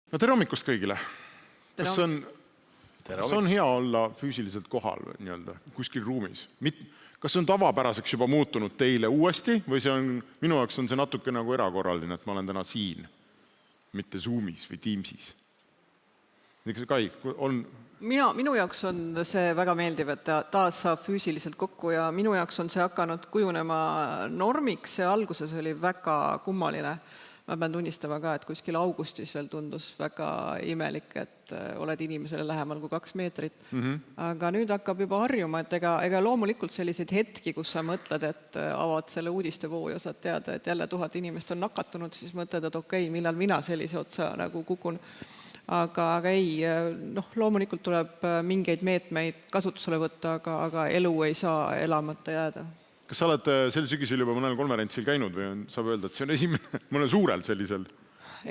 No tere hommikust kõigile. Kas on hea olla füüsiliselt kohal nii-öelda kuskil ruumis? Kas see on tavapäraseks juba muutunud teile uuesti või minu jaoks on see natuke nagu erakorraline, et ma olen täna siin, mitte Zoomis või Teamsis? Kai, Minu jaoks on see väga meeldiv, et taas saab füüsiliselt kokku ja minu jaoks on see hakanud kujunema normiks. See alguses oli väga kummaline. Ma pean tunnistama ka, et kuskil augustis veel tundus väga imelik, et oled inimesele lähemal kui 2 meetrit. Aga nüüd hakkab juba harjuma, et ega loomulikult selliseid hetki, kus sa mõtled, et avad selle uudistevoo ja saad teada, et jälle 1000 inimest on nakatunud, siis mõtled, et okei, millal mina sellise otsa nagu kukun. Aga ei, loomulikult tuleb mingeid meetmeid kasutusele võtta, aga elu ei saa elamata jääda. Kas sa oled sel sügisel juba mõnel konverentsil käinud või saab öelda, et see on esimene mõnel suurel sellisel?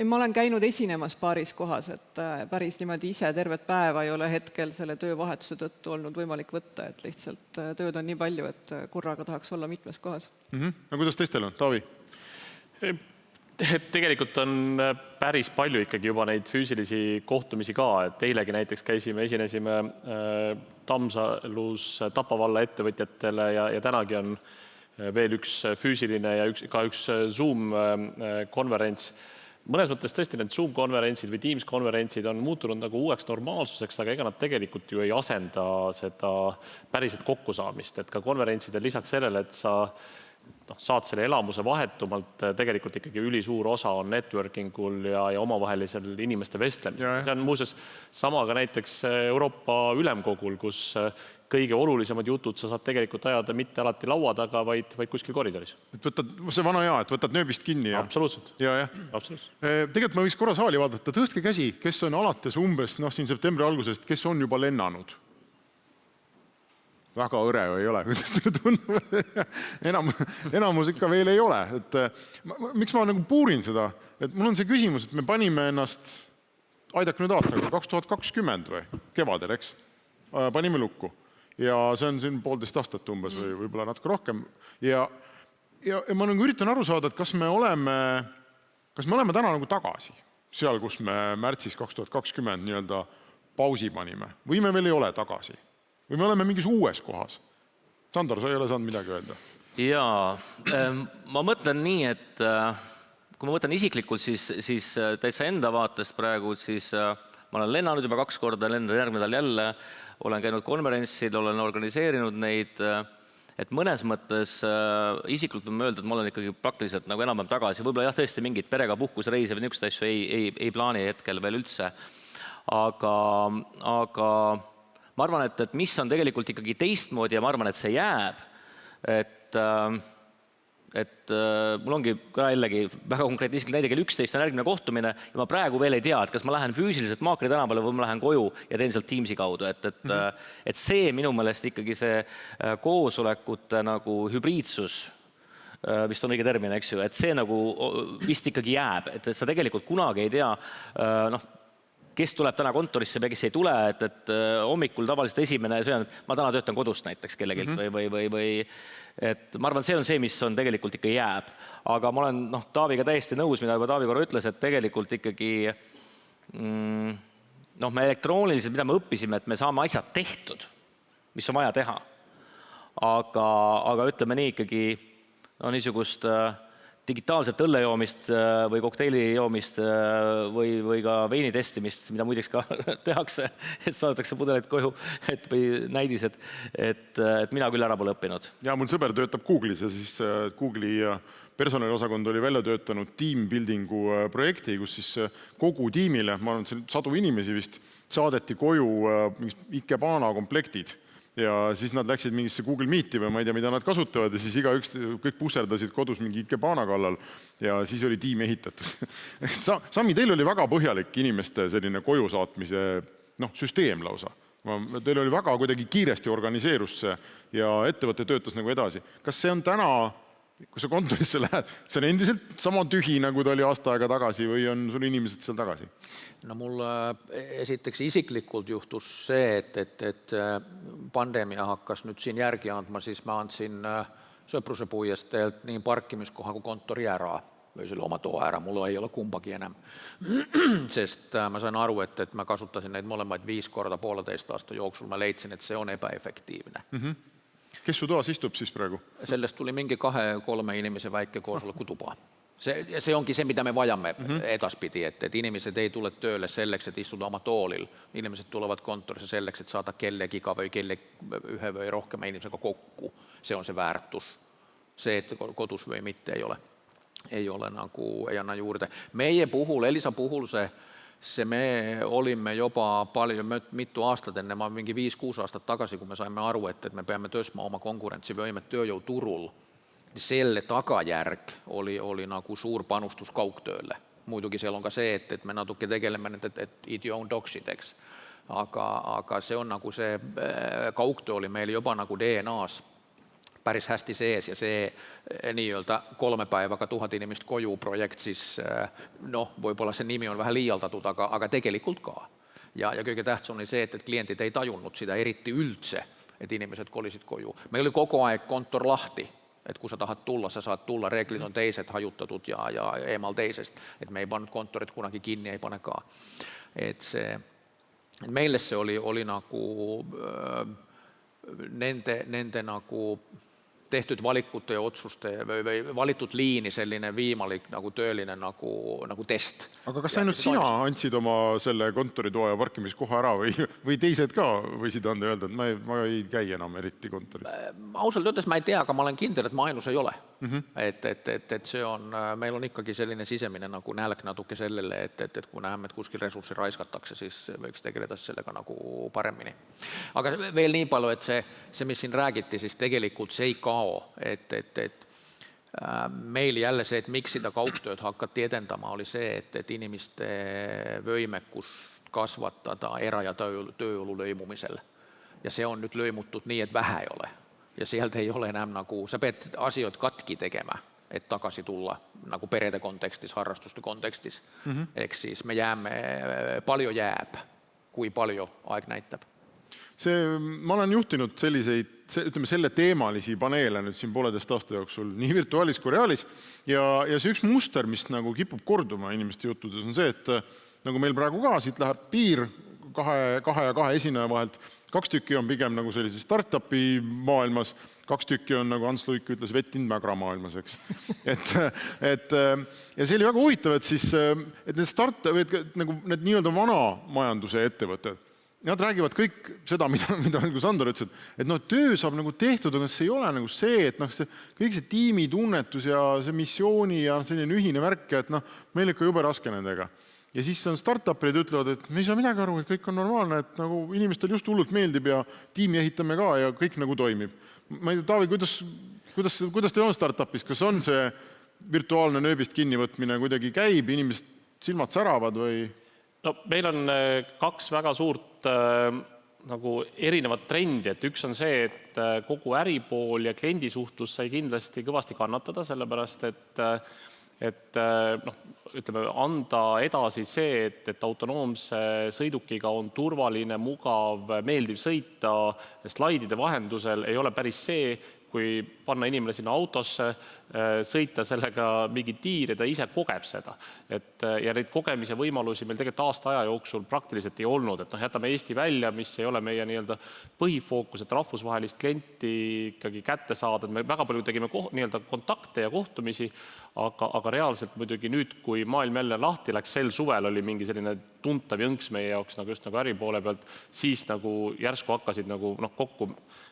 Ma olen käinud esinemas paaris kohas, et päris niimoodi ise tervet päeva ei ole hetkel selle töövahetuse tõttu olnud võimalik võtta, et lihtsalt tööd on nii palju, et korraga tahaks olla mitmes kohas. No kuidas teistel on? Taavi? Tegelikult on päris palju ikkagi juba neid füüsilisi kohtumisi ka, et eilegi näiteks esinesime Tammsalus Tapavalla ettevõtjatele ja tänagi on veel üks füüsiline ja ka üks Zoom-konverents. Mõnes mõttes tõesti need Zoom-konverentsid või Teams-konverentsid on muutunud nagu uueks normaalsuseks, aga ega nad tegelikult ju ei asenda seda päriselt kokkusaamist, et ka konverentsidel lisaks sellele, et sa saad selle elamuse vahetumalt, tegelikult ikkagi ülisuur osa on networkingul ja omavahelisel inimeste vestlemisel. See on muuseas sama ka näiteks Euroopa Ülemkogul, kus kõige olulisemad jutud sa saad tegelikult ajada mitte alati laua taga, vaid kuskil koridoris. See vana hea, et võtad nööbist kinni. Absoluutselt. Tegelikult ma võiks korra saali vaadata. Tõstke käsi, kes on alates umbes siin septembri algusest, kes on juba lennanud? Väga õre ei ole, kuidas teile tundub. Enamus ikka veel ei ole. Miks ma nagu puurin seda? Mul on see küsimus, et me panime ennast, aidake nüüd aastaga, 2020 või kevadel, eks? Panime lukku. Ja see on siin 1,5 aastat umbes või võib-olla natuke rohkem. Ja ma nagu üritan aru saada, et kas me oleme täna nagu tagasi seal, kus me märtsis 2020 nii-öelda pausi panime. Või me veel ei ole tagasi? Või me oleme mingis uues kohas? Sandor, sa ei ole saanud midagi öelda? Jaa, ma mõtlen nii, et kui ma mõtlen isiklikult, siis täitsa enda vaatest praegu, siis ma olen lennanud juba 2 korda, lendan järgmine nädal jälle, olen käinud konverentsil, olen organiseerinud neid, et mõnes mõttes isiklikult võin öelda, et ma olen ikkagi praktiliselt nagu enam-vähem tagasi. Võib-olla jah, tõesti mingid perega puhkusreise või niisugust asju ei plaani hetkel veel üldse. Aga ma arvan, et mis on tegelikult ikkagi teistmoodi ja ma arvan, et see jääb, et mul ongi ka jällegi väga konkreetne isiklik näide, kell 11 on järgmine kohtumine ja ma praegu veel ei tea, et kas ma lähen füüsiliselt Maakri tänavale või ma lähen koju ja teen sealt Teamsi kaudu. Et see minu meelest ikkagi see koosolekute nagu hübriidsus, vist on õige termin, eks ju, et see nagu vist ikkagi jääb, et sa tegelikult kunagi ei tea, kes tuleb täna kontorisse või kes ei tule, et hommikul tavaliselt esimene, ma täna töötan kodust näiteks kellegilt või et ma arvan, see on see, mis on tegelikult ikka jääb. Aga ma olen Taaviga täiesti nõus, mida juba Taavi korra ütles, et tegelikult ikkagi me elektrooniliselt, mida me õppisime, et me saame asjad tehtud, mis on vaja teha. Aga ütleme nii ikkagi niisugust digitaalset õllejoomist või kokteilijoomist või ka veini testimist, mida muideks ka tehakse, et saadetakse pudeleid koju või näidised, et mina küll ära pole õppinud. Ja mul sõber töötab Google'is ja siis Google'i personaliosakond oli välja töötanud team buildingu projekti, kus siis kogu tiimile, ma olen 100 inimesi vist, saadeti koju Ikebana komplektid. Ja siis nad läksid mingisse Google Meeti või ma ei tea, mida nad kasutavad ja siis kõik pusserdasid kodus mingi Ikebana kallal ja siis oli tiim ehitatud. Sami, teil oli väga põhjalik inimeste selline koju saatmise süsteem lausa. Teil oli väga kuidagi kiiresti organiseerus see ja ettevõte töötas nagu edasi. Kas see on täna, kui sa kontorisse lähed, see on endiselt sama tühi, nagu ta oli aasta aega tagasi või on sul inimesed seal tagasi? No mul esiteks isiklikult juhtus see, et pandemia hakkas nüüd siin järgi andma, siis ma andsin Sõpruse puiesteelt nii parkimiskoha kui kontori ära. või selle oma toa ära, mul ei ole kumbagi enam. Sest ma sain aru, et ma kasutasin neid mõlemaid 5 korda 1,5 aasta jooksul, ma leidsin, et see on ebaefektiivne. Kes su toas istub siis praegu? Sellest tuli mingi 2-3 inimese väike koosolekutuba. See ongi see, mida me vajame edaspidi, et inimesed ei tule tööle selleks, et istuda oma toolil. Inimesed tulevad kontorisse selleks, et saada kellegiga või ühe või rohkema inimesega kokku. See on see väärtus. See, et kodus või mitte ei ole nagu, ei anna juurde. Meie puhul, Elisa puhul me olime juba mitu aastat enne, mingi 5-6 aastat tagasi, kui me saime aru, et me peame tõstma oma konkurentsivõimet tööjõuturul. Selle tagajärg oli nagu suur panustus kaugtööle. Muidugi seal on ka see, et me natuke tegeleme nende eat your own dogsideks. Aga see on nagu see kaugtöö oli meil juba nagu DNA-s päris hästi sees ja see nii-öelda 3 päevaga 1000 inimest koju projekt, siis võib-olla see nimi on vähän liialdatud, aga tegelikult ka. Ja kõige tähtsam oli see, et kliendid ei tajunud seda eriti üldse, et inimesed kolisid koju. Meil oli kogu aeg kontor lahti. Et kui sa tahad tulla, sa saad tulla, reeglid on teised, hajutatud ja eemal teisest, et me ei pannud kontorit kunagi kinni, ei pane ka. Et meile see oli nagu nende nagu tehtud valikute ja otsuste või valitud liini selline viimalik nagu tööline nagu test. Aga kas ainult sina andsid oma selle kontoritoa ja parkimiskoha ära või teised ka võisid anda öelda, et ma ei käi enam eriti kontoris? Ausalt öeldes ma ei tea, aga ma olen kindel, et ma ainus ei ole. Et see on, meil on ikkagi selline sisemine nagu nälg natuke sellele, et kui näeme, et kuskil ressurssi raiskatakse, siis võiks tegeleda sellega nagu paremini. Aga veel nii palju, et see, mis siin räägiti, siis tegelikult see ei kao, et meil jälle see, et miks seda kaugtööd hakati edendama, oli see, et inimeste võimekust kasvatada era- ja tööjõulu lõimumisel. Ja see on nüüd lõimutud nii, et vähe ei ole. Ja sealt ei ole enam nagu, sa pead asjad katki tegema, et tagasi tulla nagu perede kontekstis, harrastuste kontekstis. Ehk siis me jääme, palju jääb, kui palju aeg näitab. Ma olen juhtinud selliseid, ütleme, selle teemalisi paneele nüüd siin 1,5 aasta jooksul, nii virtuaalis kui reaalis. Ja see üks muster, mis nagu kipub korduma inimeste juttudes, on see, et nagu meil praegu ka, siit läheb piir 2 ja 2 esineja vahelt. 2 tükki on pigem nagu sellise startupi maailmas, 2 tükki on, nagu Ants Luik ütles, vettinud mägra maailmas, eks. Ja see oli väga huvitav, et need nii-öelda vana majanduse ettevõtted, nad räägivad kõik seda, mida nagu Sandor ütles, et töö saab nagu tehtud, aga see ei ole nagu see, et kõik see tiimitunnetus ja see missiooni ja selline ühine värk, et meil ikka jube raske nendega. Ja siis on startupid ütlevad, et me ei saa midagi aru, et kõik on normaalne, et nagu inimestel just hullult meeldib ja tiimi ehitame ka ja kõik nagu toimib. Ma ei tea, Taavi, kuidas teil on startupis? Kas on see virtuaalne nööbist kinnivõtmine kuidagi käib, inimesed silmad säravad või? No meil on 2 väga suurt nagu erinevat trendi, et üks on see, et kogu äripool ja kliendisuhtlus sai kindlasti kõvasti kannatada, sellepärast et ütleme, anda edasi see, et autonoomse sõidukiga on turvaline, mugav, meeldiv sõita slaidide vahendusel, ei ole päris see, kui panna inimene sinna autosse, sõita sellega mingi tiir ja ta ise kogeb seda. Ja neid kogemise võimalusi meil tegelikult aasta aja jooksul praktiliselt ei olnud. Et jätame Eesti välja, mis ei ole meie nii-öelda põhifookus, et rahvusvahelist klienti ikkagi kätte saada. Me väga palju tegime nii-öelda kontakte ja kohtumisi, aga reaalselt muidugi nüüd, kui maailm jälle lahti läks, sel suvel oli mingi selline tuntav jõnks meie jaoks just nagu äripoole pealt, siis nagu järsku hakkasid nagu kokku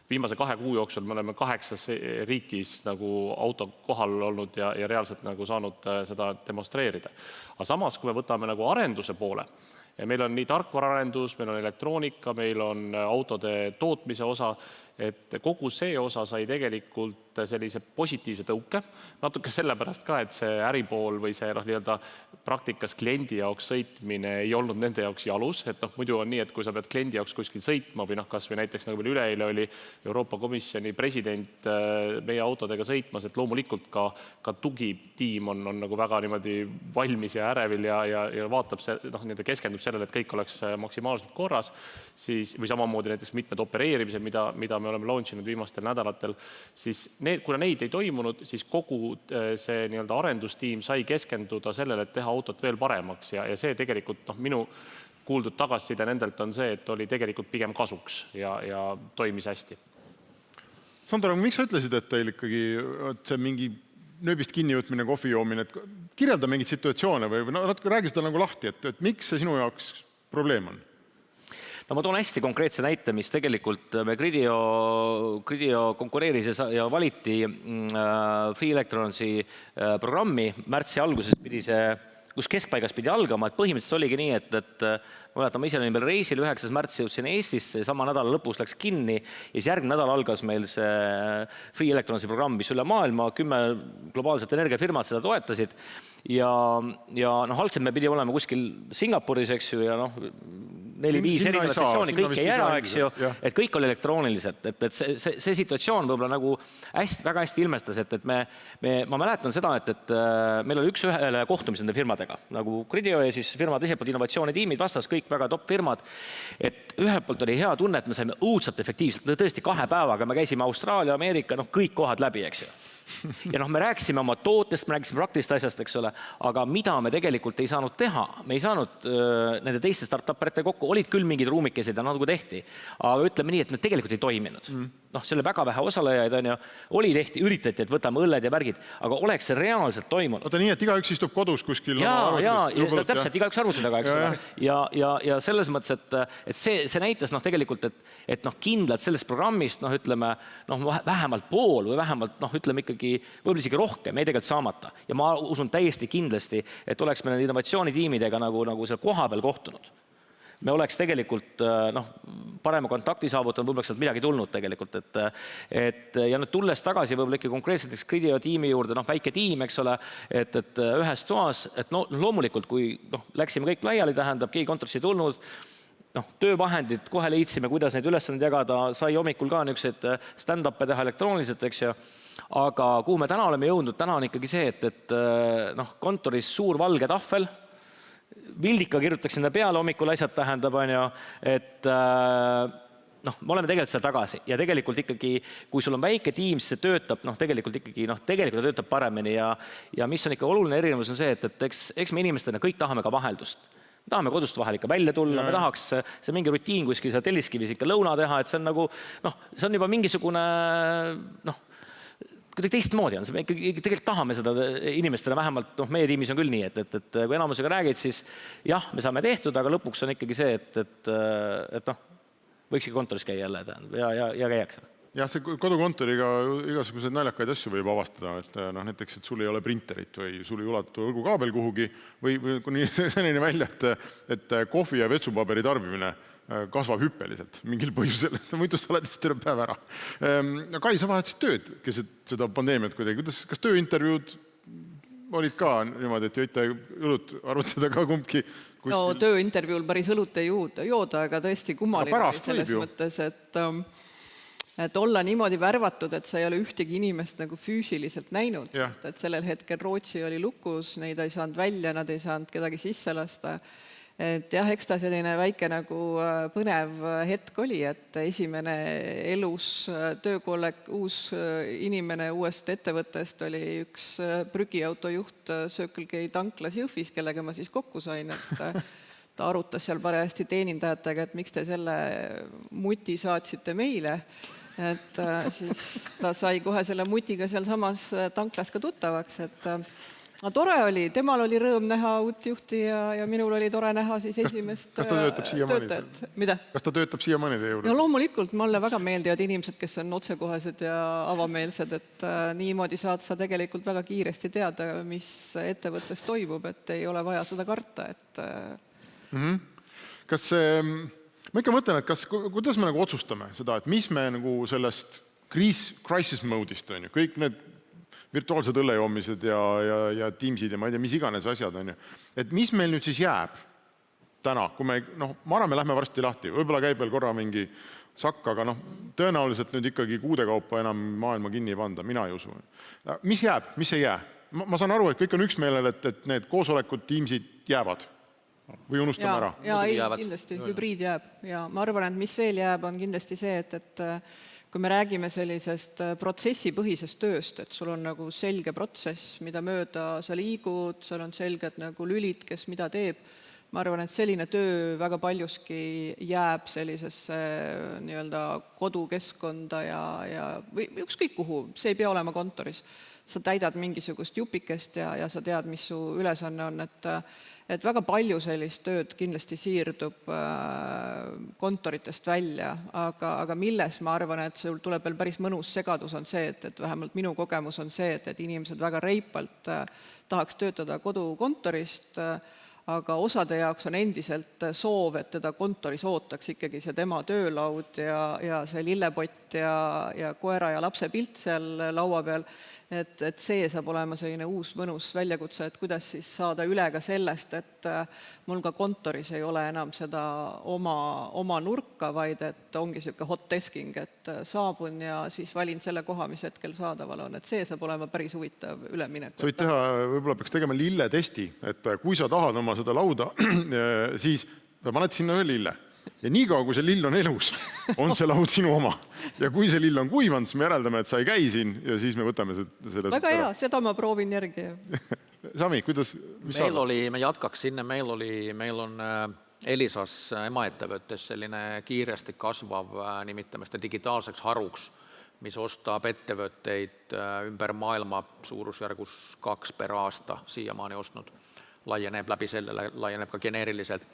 viimase 2 kuu jooksul me oleme 8 riigis nagu auto kohal olnud ja reaalselt nagu saanud seda demonstreerida. Aga samas, kui me võtame nagu arenduse poole, ja meil on nii tarkvaraarendus, meil on elektroonika, meil on autode tootmise osa, et kogu see osa sai tegelikult sellise positiivse tõuke. Natuke sellepärast ka, et see äripool või see nii-öelda praktikas kliendi jaoks sõitmine ei olnud nende jaoks jalus. Et muidu on nii, et kui sa pead kliendi jaoks kuskil sõitma või kas või näiteks nagu meil üleeile oli Euroopa Komisjoni president meie autodega sõitmas, et loomulikult ka tugitiim on nagu väga niimoodi valmis ja ärevil ja vaatab see, keskendub sellele, et kõik oleks maksimaalselt korras, siis, või samamoodi näiteks mitmed opereerimised, mida me oleme launchinud viimastel nädalatel, siis kuna neid ei toimunud, siis kogu see nii-öelda arendustiim sai keskenduda sellele, et teha autot veel paremaks ja see tegelikult minu kuuldud tagasiside nendelt on see, et oli tegelikult pigem kasuks ja toimis hästi. Sandor, miks sa ütlesid, et teil ikkagi see mingi nööbist kinnivõtmine, kohvi joomine, et kirjelda mingit situatsioone või natuke räägi seda nagu lahti, et miks see sinu jaoks probleem on? No ma toon hästi konkreetse näite, mis tegelikult me Gridio konkureeris ja valiti Free Electronsi programmi. Märtsi alguses pidi see kus keskpaigas pidi algama, et põhimõtteliselt oligi nii, et ma mäletan, ma ise olin veel reisil, 9. märtsi jõudsin Eestisse, sama nädala lõpus läks kinni ja siis järgmine nädal algas meil see Free Electronsi programm, mis üle maailma 10 globaalset energiafirmat seda toetasid ja algselt me pidi olema kuskil Singapuris, eks ju, ja 4-5 erinevat sessiooni, kõik ei ära, eks ju, et kõik oli elektrooniliselt, et see situatsioon võib-olla nagu väga hästi ilmestas, et ma mäletan seda, et meil oli üks-ühele kohtumis nende firmadega, nagu Gridio ja siis firmad teiselt poolt innovatsioonitiimid vastas, kõik väga top firmad, et ühelt poolt oli hea tunne, et me saime õudselt efektiivselt, tõesti 2 päevaga me käisime Austraalia, Ameerika, kõik kohad läbi, eks ju. Ja me rääkisime oma tootest, me rääkisime praktilist asjast, eks ole, aga mida me tegelikult ei saanud teha, me ei saanud nende teiste startup-perite kokku, olid küll mingid ruumikesed ja nagu tehti, aga ütleme nii, et need tegelikult ei toiminud. Selle väga vähe osalejaid üritati, et võtame õlled ja värgid, aga oleks see reaalselt toimunud. Oota nii, et igaüks istub kodus kuskil täpselt, igaüks arvuti taga, eks ole. Ja selles mõttes, et see näitas tegelikult, et kindlalt sellest programmist, ütleme, vähemalt pool või vähemalt, ütleme ikkagi, võib-olla isegi rohkem, ei tegelikult saamata. Ja ma usun täiesti kindlasti, et oleks me nende innovatsioonitiimidega nagu seal koha peal kohtunud. Me oleks tegelikult parema kontakti saavutanud, võib-olla sealt midagi tulnud tegelikult. Ja nüüd tulles tagasi võib-olla ikka konkreetselt Gridio tiimi juurde, väike tiim, eks ole, et ühes toas, et loomulikult, kui läksime kõik laiali, tähendab, keegi kontorisse ei tulnud, töövahendid kohe leidsime, kuidas neid ülesanded jagada, sai hommikul ka niisugused stand-up'e teha elektrooniliselt, eks ju. Aga kuhu me täna oleme jõudnud, täna on ikkagi see, et kontoris suur valge tahvel, Vildika kirjutaks sinna peale hommikul asjad tähendab, et me oleme tegelikult seal tagasi ja tegelikult ikkagi, kui sul on väike tiim, siis see töötab, tegelikult ta töötab paremini ja mis on ikka oluline erinevus on see, et eks me inimestena kõik tahame ka vaheldust. Me tahame kodust vahel ikka välja tulla, me tahaks see mingi rutiin kuskil seal Telliskivis ikka lõuna teha, et see on nagu, see on juba mingisugune, kuidagi teistmoodi on, me tegelikult tahame seda inimestele, vähemalt meie tiimis on küll nii, et kui enamusega räägid, siis jah, me saame tehtud, aga lõpuks on ikkagi see, et võiks ikka kontoris käia jälle ja käiakse. Jah, see kodukontoriga igasuguseid naljakaid asju võib avastada, et näiteks, et sul ei ole printerit või sul ei ulatu võrgukaabel kuhugi või kuni selline välja, et kohvi ja vetsupaberi tarbimine kasvab hüppeliselt mingil põhjusel, muidu sa oled terve päev ära. Kai, sa vahetasid tööd keset seda pandeemiat kuidagi. Kas tööintervjuud olid ka niimoodi, et jõite õlut arvutada ka kumbki? No tööintervjuul päris õlut ei jooda, aga tõesti kummaline selles mõttes, et olla niimoodi värvatud, et sa ei ole ühtegi inimest nagu füüsiliselt näinud, sest et sellel hetkel Rootsi oli lukus, neid ei saanud välja, nad ei saanud kedagi sisse lasta. Et jah, eks ta selline väike nagu põnev hetk oli, et esimene elus töökollek, uus inimene uuest ettevõttest oli üks prügiautojuht Circle K tanklas Jõhvis, kellega ma siis kokku sain, et ta arutas seal parajasti teenindajatega, et miks te selle muti saatsite meile, et siis ta sai kohe selle mutiga seal samas tanklas ka tuttavaks, et tore oli, temal oli rõõm näha uut juhti ja minul oli tore näha siis esimest töötajat. Mida? Kas ta töötab siiamaani teie juurde? No loomulikult, mulle väga meeldivad inimesed, kes on otsekohesed ja avameelsed, et niimoodi saad sa tegelikult väga kiiresti teada, mis ettevõttes toimub, et ei ole vaja seda karta. Kas see, ma ikka mõtlen, et kuidas me nagu otsustame seda, et mis me nagu sellest crisis mode'ist on ju, kõik need virtuaalsed õllejoomised ja Teamsid ja ma ei tea, mis iganes asjad on ju. Et mis meil nüüd siis jääb täna, kui me arvame, lähme varsti lahti, võib-olla käib veel korra mingi sakk, aga tõenäoliselt nüüd ikkagi kuude kaupa enam maailma kinni ei panda, mina ei usu. Mis jääb, mis ei jää? Ma saan aru, et kõik on üksmeelel, et need koosolekud, Teamsid jäävad. või unustame ära? ja Muidugi ei, jäävad. kindlasti hübriid jääb ja ma arvan, et mis veel jääb, on kindlasti see, et kui me räägime sellisest protsessipõhisest tööst, et sul on nagu selge protsess, mida mööda sa liigud, seal on selged nagu lülid, kes mida teeb, ma arvan, et selline töö väga paljuski jääb sellisesse nii-öelda kodukeskkonda ja või ükskõik kuhu, see ei pea olema kontoris. Sa täidad mingisugust jupikest ja sa tead, mis su ülesanne on, et väga palju sellist tööd kindlasti siirdub kontoritest välja, aga milles ma arvan, et sul tuleb veel päris mõnus segadus on see, et vähemalt minu kogemus on see, et inimesed väga reipalt tahaks töötada kodukontorist, aga osade jaoks on endiselt soov, et teda kontoris ootaks ikkagi see tema töölaud ja see lillepott ja koera ja lapse pilt seal laua peal, et see saab olema selline uus mõnus väljakutse, et kuidas siis saada üle ka sellest, et mul ka kontoris ei ole enam seda oma nurka, vaid et ongi niisugune hot desking, et saabun ja siis valin selle koha, mis hetkel saadaval on, et see saab olema päris huvitav üleminek. Sa võid teha, võib-olla peaks tegema lilletesti, et kui sa tahad oma seda lauda, siis sa paned sinna ühe lille. Ja niikaua, kui see lill on elus, on see laud sinu oma. Ja kui see lill on kuivanud, siis me järeldame, et sa ei käi siin ja siis me võtame selle väga hea, seda ma proovin järgi. Sami, kuidas? Me jatkaks sinna, meil on Elisas emaettevõttes selline kiiresti kasvav nimitame seda digitaalseks haruks, mis ostab ettevõtteid ümber maailma suurusjärgus 2 per aasta siiamaani ostnud. Laieneb läbi selle, laieneb ka geneeriliselt.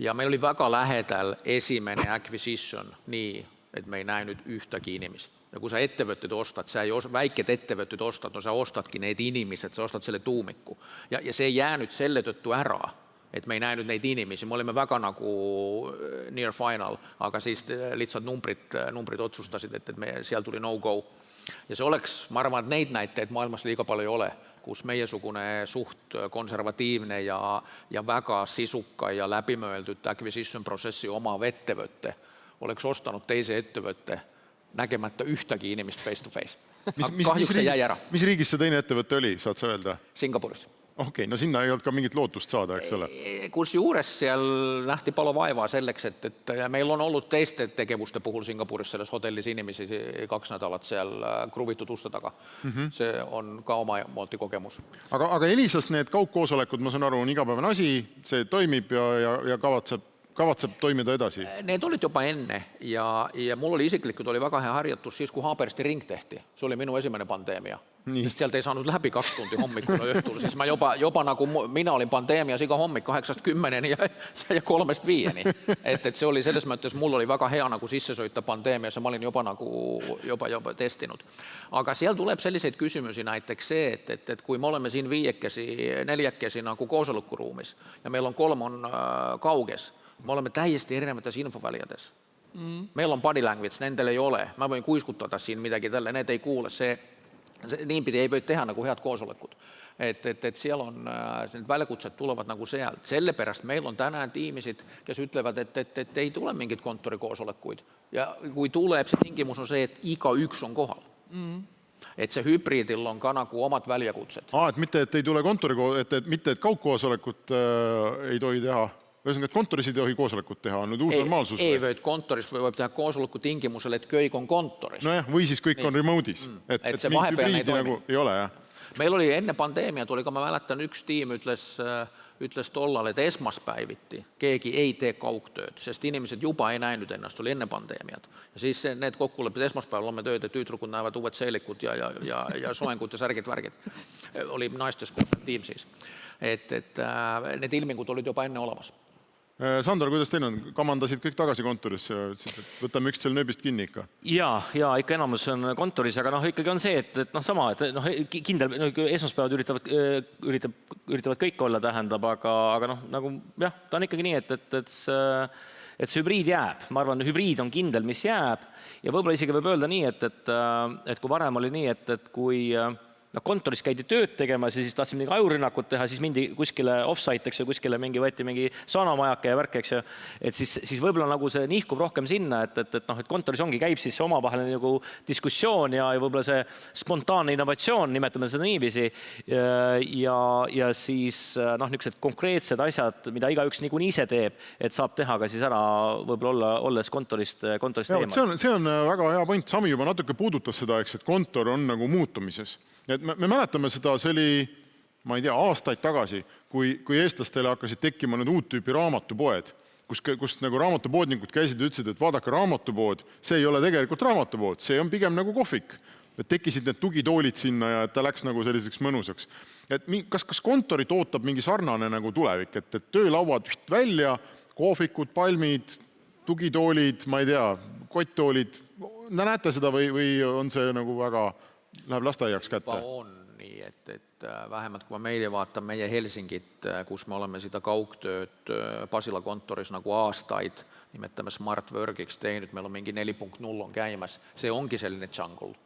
Ja meil oli väga lähedal esimene acquisition nii, et me ei näe nüüd ühtegi inimest. Ja kui sa ettevõtted ostad, väiked ettevõtted ostad, no sa ostadki need inimesed, sa ostad selle tuumiku. Ja see ei jää nüüd selle tõttu ära, et me ei näe nüüd neid inimesi. Me olime väga nagu near final, aga siis lihtsalt numbrid otsustasid, et seal tuli no go. Ja see oleks, ma arvan, et neid näiteid maailmas liiga palju ei ole, kus meiesugune suht konservatiivne ja väga sisuka ja läbimööldud acquisition protsessi omav ettevõtte oleks ostanud teise ettevõtte nägemata ühtegi inimest face to face. Kahjuks see jäi ära. Mis riigis see teine ettevõte oli, saad sa öelda? Singapuris. Okei, no sinna ei olnud ka mingit lootust saada, eks ole. Kus juures seal nähti palju vaeva selleks, et meil on olnud teiste tegevuste puhul Singapuris selles hotellis inimesi 2 nädalat seal kruvitud uste taga. See on ka oma moodi kogemus. Aga Elisas need kaugkoosolekud, ma saan aru, on igapäevane asi, see toimib ja kavatseb toimida edasi? Need olid juba enne ja mul oli isiklikult oli väga hea harjutus siis, kui Haabersti ring tehti. See oli minu esimene pandeemia. Sest sealt ei saanud läbi 2 tundi hommikul ja õhtul, siis ma juba nagu mina olin pandeemias iga hommik 8-10 ja 3-5. Et see oli selles mõttes, mul oli väga hea nagu sisse sõita pandeemias ja ma olin juba testinud. Aga seal tuleb selliseid küsimusi näiteks see, et kui me oleme siin 5-4 nagu koosolekuruumis ja meil on 3 on kauges, me oleme täiesti erinevates infoväljades. Meil on body language, nendel ei ole. Ma võin kuiskutada siin midagi tälle, need ei kuule. Niipidi ei või teha nagu head koosolekud. Et seal on, need väljakutsed tulevad nagu sealt. Sellepärast meil on täna tiimisid, kes ütlevad, et ei tule mingid kontorikoosolekuid. Ja kui tuleb, see tingimus on see, et iga üks on kohal. Et see hübriidil on ka nagu omad väljakutsed. Et mitte, et ei tule mitte, et kaugkoosolekut ei tohi teha. Ühesõnaga, et kontoris ei tohi koosolekut teha, on nüüd uus normaalsus. Ei, vaid kontoris võib teha koosoleku tingimusel, et kõik on kontoris. Nojah, või siis kõik on remote'is. Et see vahepeal ei toimi. Ei ole, jah. Meil oli enne pandeemiat, ka ma mäletan, üks tiim ütles tollal, et esmaspäeviti keegi ei tee kaugtööd, sest inimesed juba ei näinud ennast, oli enne pandeemiat. Ja siis need kokkulepped esmaspäeval loome tööd, et tüütrukud näevad uued seelikud ja soengud ja särgid-värgid. Oli naistes koos tiim siis. Et need ilmingud olid juba enne olemas. Sandor, kuidas teil on? Kamandasid kõik tagasi kontorisse, võtame üks seal nööbist kinni ikka? Ja ikka enamus on kontoris, aga ikkagi on see, et sama, et kindel, esmaspäevad üritavad kõik olla, tähendab, aga nagu jah, ta on ikkagi nii, et see hübriid jääb. Ma arvan, hübriid on kindel, mis jääb ja võib-olla isegi võib öelda nii, et kui varem oli nii, et kui kontoris käidi tööd tegemas ja siis tahtsin mingi ajurünnakut teha, siis mindi kuskile off-site, eks ju, kuskile võeti mingi saunamajake ja värk, eks ju. Et siis võib-olla nagu see nihkub rohkem sinna, et kontoris käib siis omavaheline nagu diskussioon ja võib-olla see spontaanne innovatsioon, nimetame seda niiviisi, ja siis niisugused konkreetsed asjad, mida igaüks niikuinii ise teeb, et saab teha ka siis ära võib-olla olles kontorist eemal. See on väga hea point. Sami juba natuke puudutas seda, eks, et kontor on nagu muutumises. Et me mäletame seda, see oli, ma ei tea, aastaid tagasi, kui eestlastele hakkasid tekkima need uut tüüpi raamatupoed, kus nagu raamatupoodnikud käisid ja ütlesid, et vaadake, raamatupood, see ei ole tegelikult raamatupood, see on pigem nagu kohvik. Et tekkisid need tugitoolid sinna ja ta läks nagu selliseks mõnusaks. Et kas kontorit ootab mingi sarnane nagu tulevik, et töölauad välja, kohvikud, palmid, tugitoolid, ma ei tea, kotttoolid, näete seda või on see nagu väga... Läheb lasteaiaks kätte? On nii, et vähemalt kui ma meile vaatan meie Helsingit, kus me oleme seda kaugtööd Pasila kontoris nagu aastaid, nimetame Smart Workiks teinud, meil on mingi 4.0 on käimas, see ongi selline jungle.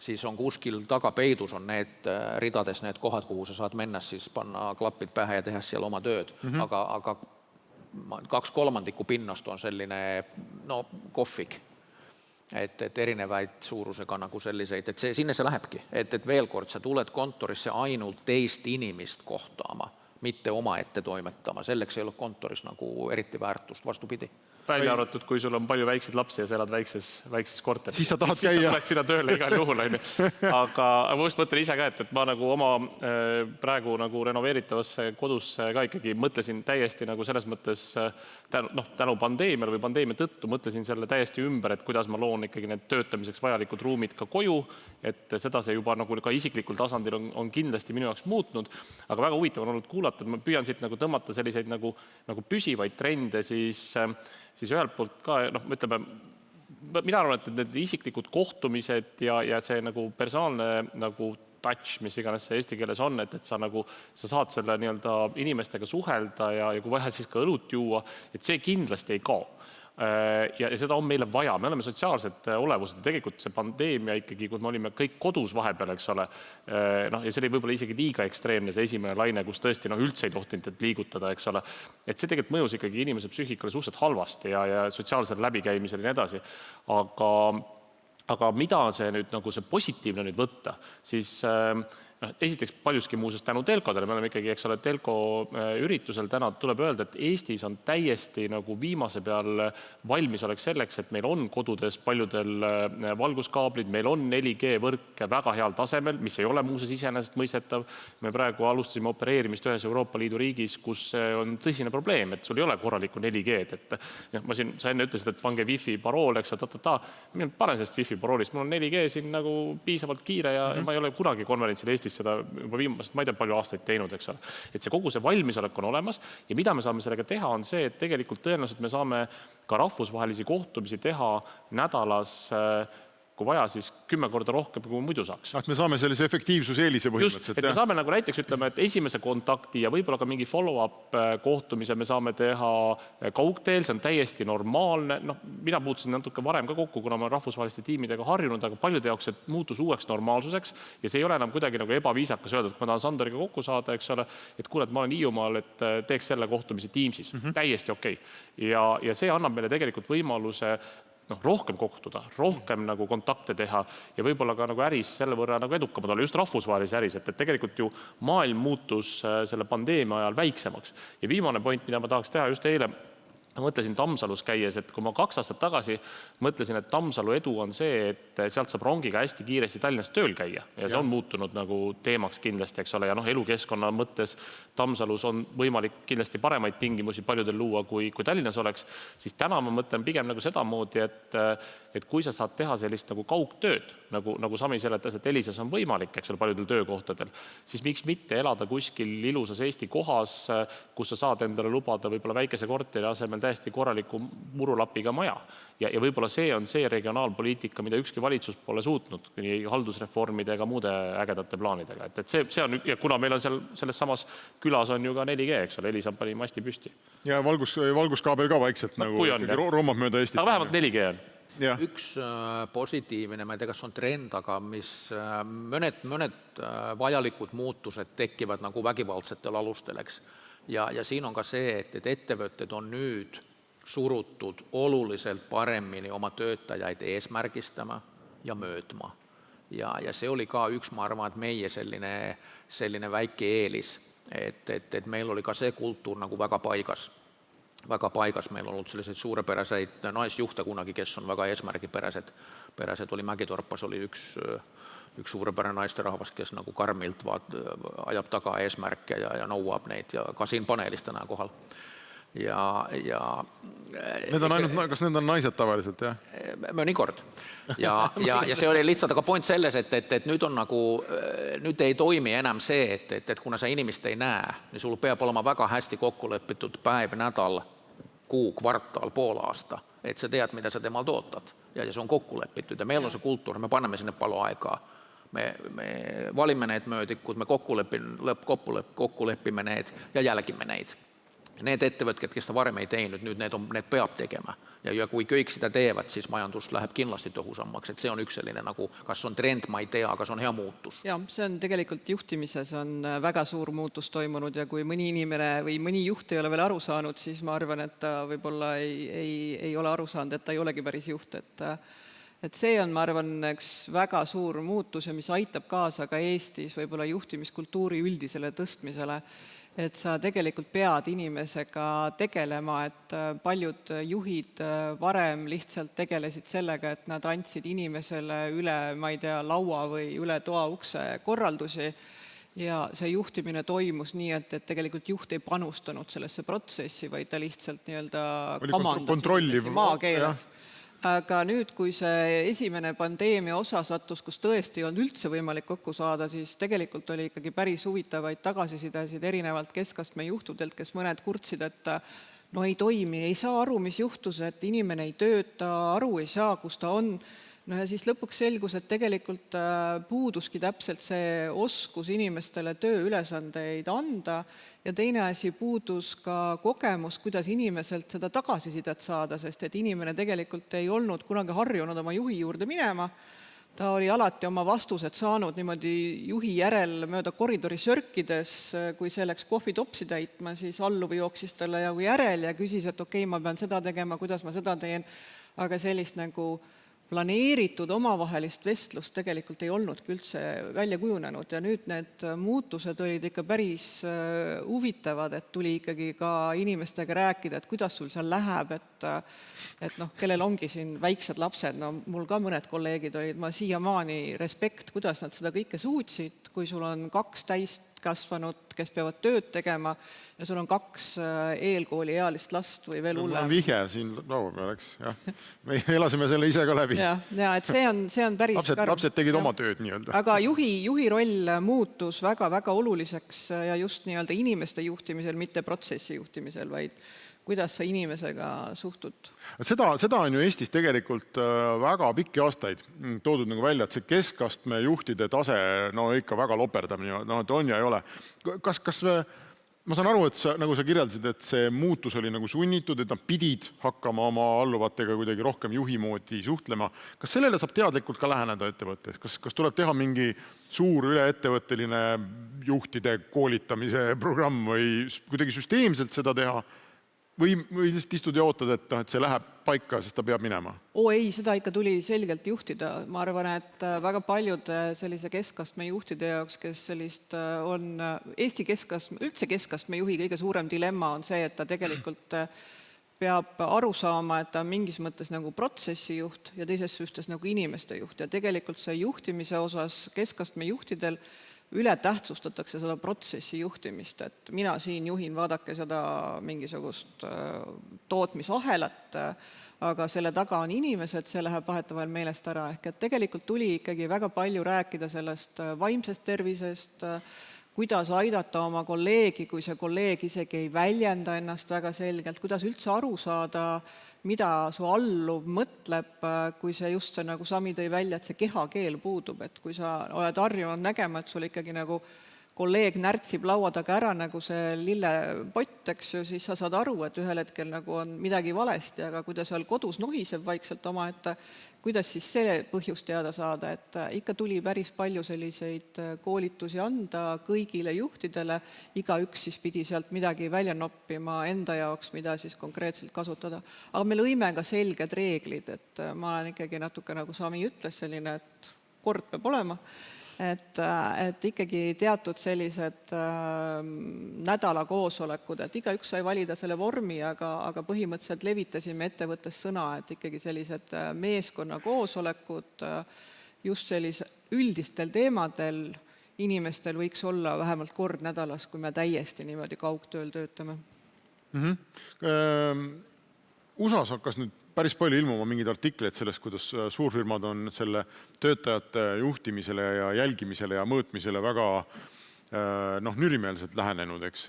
Siis on kuskil tagapeidus on need ridades need kohad, kuhu sa saad minna, siis panna klapid pähe ja teha seal oma tööd. Aga 2/3 pinnast on selline kohvik. Et erinevaid suurusega nagu selliseid, et sinne see lähebki. Et veel kord, sa tuled kontorisse ainult teist inimest kohtama, mitte oma ette toimetama. Selleks ei ole kontoris nagu eriti väärtust, vastupidi. Välja arvatud, kui sul on palju väikseid lapsi ja sa elad väikses korteris. Siis sa tahad käia. Siis sa tuled sinna tööle igal juhul. Aga ma just mõtlen ise ka, et ma nagu oma praegu nagu renoveeritavasse kodusse ka ikkagi mõtlesin täiesti nagu selles mõttes tänu pandeemiale või pandeemia tõttu mõtlesin selle täiesti ümber, et kuidas ma loon ikkagi need töötamiseks vajalikud ruumid ka koju, et seda see juba nagu ka isiklikul tasandil on kindlasti minu jaoks muutnud, aga väga huvitav on olnud kuulata, et ma püüan siit nagu tõmmata selliseid nagu püsivaid trende, siis ühelt poolt ka, ütleme, mina arvan, et need isiklikud kohtumised ja see nagu personaalne nagu touch, mis iganes see eesti keeles on, et sa saad selle nii-öelda inimestega suhelda ja kui vaja siis ka õlut juua, et see kindlasti ei kao. Ja seda on meile vaja, me oleme sotsiaalsed olevused ja tegelikult see pandeemia ikkagi, kus me olime kõik kodus vahepeal, eks ole, ja see oli võib-olla isegi liiga ekstreemne see esimene laine, kus tõesti üldse ei tohtinud liigutada, eks ole, et see tegelikult mõjus ikkagi inimese psüühikale suhteliselt halvasti ja sotsiaalsele läbikäimisele ja nii edasi, aga mida see nüüd nagu see positiivne nüüd võtta, siis esiteks paljuski muuseas tänu telkodele, me oleme ikkagi, eks ole, telko üritusel täna tuleb öelda, et Eestis on täiesti nagu viimase peal valmis oleks selleks, et meil on kodudes paljudel valguskaablid, meil on 4G võrk väga heal tasemel, mis ei ole muuseas iseenesest mõistetav. Me praegu alustasime opereerimist ühes Euroopa Liidu riigis, kus on tõsine probleem, et sul ei ole korralikku 4G-d, et ma siin, sa enne ütlesid, et pange wifi parool, eks mina panen sellest wifi paroolist, mul on 4G siin nagu piisavalt kiire ja ma ei ole kunagi konverentsil Eestis seda juba viimast, ma ei tea, palju aastaid teinud, eks ole. Et see kogu see valmisolek on olemas ja mida me saame sellega teha on see, et tegelikult tõenäoliselt me saame ka rahvusvahelisi kohtumisi teha nädalas, kui vaja, siis 10 korda rohkem, kui muidu saaks. Me saame sellise efektiivsuseelise põhimõtteliselt. Just, et me saame nagu näiteks ütleme, et esimese kontakti ja võib-olla ka mingi follow-up kohtumise me saame teha kaugteel, see on täiesti normaalne. Mina puutusin natuke varem ka kokku, kuna ma olen rahvusvaheliste tiimidega harjunud, aga paljude jaoks see muutus uueks normaalsuseks ja see ei ole enam kuidagi nagu ebaviisakas öelda, et kui ma tahan Sandoriga kokku saada, eks ole, et kuule, et ma olen Hiiumaal, et teeks selle kohtumise Teamsis. Täiesti okei. Ja see annab meile tegelikult võimaluse rohkem kohtuda, rohkem nagu kontakte teha ja võib-olla ka nagu äris selle võrra nagu edukamad olla, just rahvusvahelise äris, et tegelikult ju maailm muutus selle pandeemia ajal väiksemaks. Ja viimane point, mida ma tahaks teha just eile, ma mõtlesin Tammsalus käies, et kui ma 2 aastat tagasi mõtlesin, et Tammsalu edu on see, et sealt saab rongiga hästi kiiresti Tallinnas tööl käia ja see on muutunud nagu teemaks kindlasti, eks ole, ja elukeskkonna mõttes Tammsalus on võimalik kindlasti paremaid tingimusi paljudel luua, kui Tallinnas oleks, siis täna ma mõtlen pigem nagu seda moodi, et kui sa saad teha sellist nagu kaugtööd, nagu Sami seletas, et Elisas on võimalik, eks ole, paljudel töökohtadel, siis miks mitte elada kuskil ilusas Eesti kohas, kus sa saad endale lubada võib-olla väikese korteri asemel täiesti korraliku murulapiga maja. Ja võib-olla see on see regionaalpoliitika, mida ükski valitsus pole suutnud, nii haldusreformide ega muude ägedate plaanidega. Et see on, ja kuna meil on selles samas külas on ju ka 4G, eks ole, Elisa pani masti püsti. Ja valguskaabel ka vaikselt nagu roomab mööda Eestit. Aga vähemalt 4G on. Jah. Üks positiivne, ma ei tea, kas on trend, aga mis mõned vajalikud muutused tekivad nagu vägivaldsetel alustel, eks. Ja siin on ka see, et ettevõtted on nüüd surutud oluliselt paremini oma töötajaid eesmärgistama ja möödma. Ja see oli ka üks, ma arvan, et meie selline väike eelis, et meil oli ka see kultuur nagu väga paigas. Meil on olnud selliseid suurepäraseid naisjuhte kunagi, kes on väga eesmärgipäraselt. Oli Mägitorpas oli üks suurepärane naisterahvas, kes nagu karmilt ajab taga eesmärke ja nõuab neid ja ka siin paneelis täna kohal. Need on ainult, kas need on naised tavaliselt, jah? Mõnikord. Ja see oli lihtsalt aga point selles, et nüüd on nagu, nüüd ei toimi enam see, et kuna sa inimest ei näe, niin sul peab olema väga hästi kokkulepitud päev, nädal, kuu, kvartal, pool aasta, et sa tead, mida sa temalt ootad. Ja see on kokkulepitud ja meil on see kultuur, me paneme sinne palju aikaa. Me valime need möödikud, me kokkulepime need ja jälgime neid. Need ettevõtted, kes ta varem ei teinud, nüüd need peab tegema. Ja kui kõik seda teevad, siis majandus läheb kindlasti tõhusammaks. Et see on üks selline nagu, kas on trend, ma ei tea, kas on hea muutus. Ja, see on tegelikult juhtimises on väga suur muutus toimunud ja kui mõni inimene või mõni juht ei ole veel aru saanud, siis ma arvan, et ta võib-olla ei ole aru saanud, et ta ei olegi päris juht. Et see on, ma arvan, üks väga suur muutus ja mis aitab kaasa ka Eestis võib-olla juhtimiskultuuri üldisele tõstmisele, et sa tegelikult pead inimesega tegelema, et paljud juhid varem lihtsalt tegelesid sellega, et nad andsid inimesele üle, ma ei tea, laua või üle toa ukse korraldusi ja see juhtimine toimus nii, et tegelikult juht ei panustanud sellesse protsessi, vaid ta lihtsalt nii-öelda kamandas maakeeles. Aga nüüd, kui see esimene pandeemia osa sattus, kus tõesti on üldse võimalik kokku saada, siis tegelikult oli ikkagi päris huvitavaid tagasisidesid erinevalt keskastme juhtudelt, kes mõned kurtsid, et no ei toimi, ei saa aru, mis juhtus, et inimene ei tööta, aru ei saa, kus ta on. No ja siis lõpuks selgus, et tegelikult puuduski täpselt see oskus inimestele tööülesandeid anda ja teine asi puudus ka kogemus, kuidas inimeselt seda tagasisidet saada, sest et inimene tegelikult ei olnud kunagi harjunud oma juhi juurde minema. Ta oli alati oma vastused saanud niimoodi juhi järel mööda koridori sörkides, kui see läks kohvitopsi täitma, siis alluv jooksis talle järel ja küsis, et okei, ma pean seda tegema, kuidas ma seda teen, aga sellist nagu planeeritud omavahelist vestlust tegelikult ei olnudki üldse välja kujunenud ja nüüd need muutused olid ikka päris huvitavad, et tuli ikkagi ka inimestega rääkida, et kuidas sul seal läheb, et noh, kellel ongi siin väiksed lapsed, no mul ka mõned kolleegid olid, ma siiamaani respekt, kuidas nad seda kõike suutsid, kui sul on 2 täiskasvanud, kes peavad tööd tegema ja sul on 2 eelkooliealist last või veel hullem. Mul on vihje siin laua peal, eks. Me elasime selle ise ka läbi. Ja, et see on päris lapsed tegid oma tööd nii-öelda. Aga juhi roll muutus väga-väga oluliseks ja just nii-öelda inimeste juhtimisel, mitte protsessi juhtimisel, vaid kuidas sa inimesega suhtud. Seda on ju Eestis tegelikult väga pikki aastaid toodud nagu välja, et see keskastme juhtide tase ikka väga loperdab, et on ja ei ole. Ma saan aru, et nagu sa kirjeldasid, et see muutus oli nagu sunnitud, et nad pidid hakkama oma alluvatega kuidagi rohkem juhi moodi suhtlema. Kas sellele saab teadlikult ka läheneda ettevõttes? Kas tuleb teha mingi suur üleettevõtteline juhtide koolitamise programm või kuidagi süsteemselt seda teha? Või lihtsalt istud ja ootad, et see läheb paika, sest ta peab minema? Ei, seda ikka tuli selgelt juhtida. Ma arvan, et väga paljud sellise keskastme juhtide jaoks, kes sellist on Eesti keskastme, üldse keskastme juhi kõige suurem dilemma on see, et ta tegelikult peab aru saama, et ta on mingis mõttes nagu protsessi juht ja teises suhtes nagu inimeste juht. Ja tegelikult see juhtimise osas keskastme juhtidel üle tähtsustatakse seda protsessi juhtimist, et mina siin juhin, vaadake seda mingisugust tootmisahelat, aga selle taga on inimesed, see läheb vahetevahel meelest ära. Ehk et tegelikult tuli ikkagi väga palju rääkida sellest vaimsest tervisest, kuidas aidata oma kolleegi, kui see kolleeg isegi ei väljenda ennast väga selgelt, kuidas üldse aru saada, mida su alluv mõtleb, kui see just see, nagu Sami tõi välja, et see kehakeel puudub, et kui sa oled harjunud nägema, et sul ikkagi nagu kolleeg närtsib laua taga ära nagu see lillepott, eks ju, siis sa saad aru, et ühel hetkel nagu on midagi valesti, aga kui ta seal kodus nohiseb vaikselt omaette, kuidas siis see põhjus teada saada, et ikka tuli päris palju selliseid koolitusi anda kõigile juhtidele, igaüks siis pidi sealt midagi välja noppima enda jaoks, mida siis konkreetselt kasutada. Aga me lõime ka selged reeglid, et ma olen ikkagi natuke nagu Sami ütles, selline, et kord peab olema, et ikkagi teatud sellised nädala koosolekud, et igaüks sai valida selle vormi, aga põhimõtteliselt levitasime ettevõttes sõna, et ikkagi sellised meeskonna koosolekud just sellise üldistel teemadel inimestel võiks olla vähemalt kord nädalas, kui me täiesti niimoodi kaugtööl töötame. USA-s hakkas nüüd päris palju ilmuma mingeid artikleid sellest, kuidas suurfirmad on selle töötajate juhtimisele ja jälgimisele ja mõõtmisele väga nürimeelselt lähenenud, eks,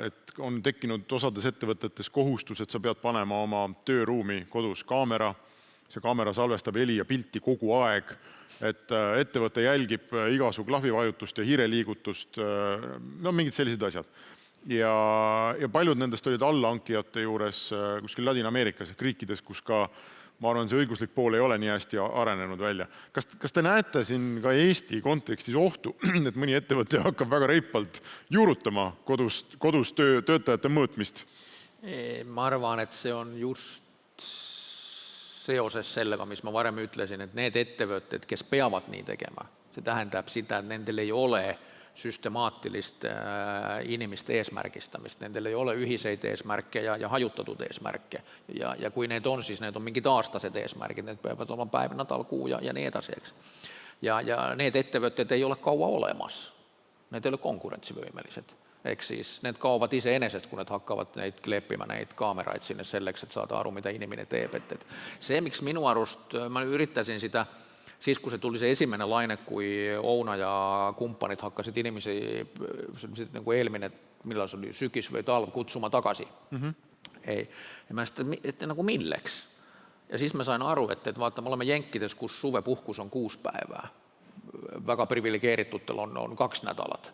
et on tekkinud osades ettevõtetes kohustus, et sa pead panema oma tööruumi kodus kaamera, see kaamera salvestab heli ja pilti kogu aeg, et ettevõte jälgib igasugu klahvivajutust ja hiireliigutust, mingid sellised asjad. Ja paljud nendest olid allahankijate juures kuskil Ladina-Ameerikas ehk riikides, kus ka, ma arvan, see õiguslik pool ei ole nii hästi arenenud välja. Kas te näete siin ka Eesti kontekstis ohtu, et mõni ettevõte hakkab väga reipalt juurutama kodus töötajate mõõtmist? Ma arvan, et see on just seoses sellega, mis ma varem ütlesin, et need ettevõtted, kes peavad nii tegema, see tähendab seda, et nendel ei ole süstemaatilist inimeste eesmärgistamist. Nendel ei ole ühiseid eesmärke ja hajutatud eesmärke. Ja kui need on, siis need on mingid aastased eesmärgid, need peavad olema päev, nädal, kuu ja nii edasi, eks. Ja need ettevõtted ei ole kaua olemas. Need ei ole konkurentsivõimelised. Ehk siis need kaovad iseenesest, kui need hakkavad neid kleepima, neid kaameraid sinne selleks, et saada aru, mida inimene teeb. Et see, miks minu arust, ma üritasin seda siis, kui see tuli see esimene laine, kui Ouna ja kumpanid hakkasid inimesi, nagu eelmine, millal see oli, sügis või talv kutsuma tagasi. Ei. Ja ma et nagu milleks? Ja siis ma sain aru, et vaata, me oleme Jenkides, kus suvepuhkus on 6 päeva. Väga privilegeeritutel on 2 nädalat.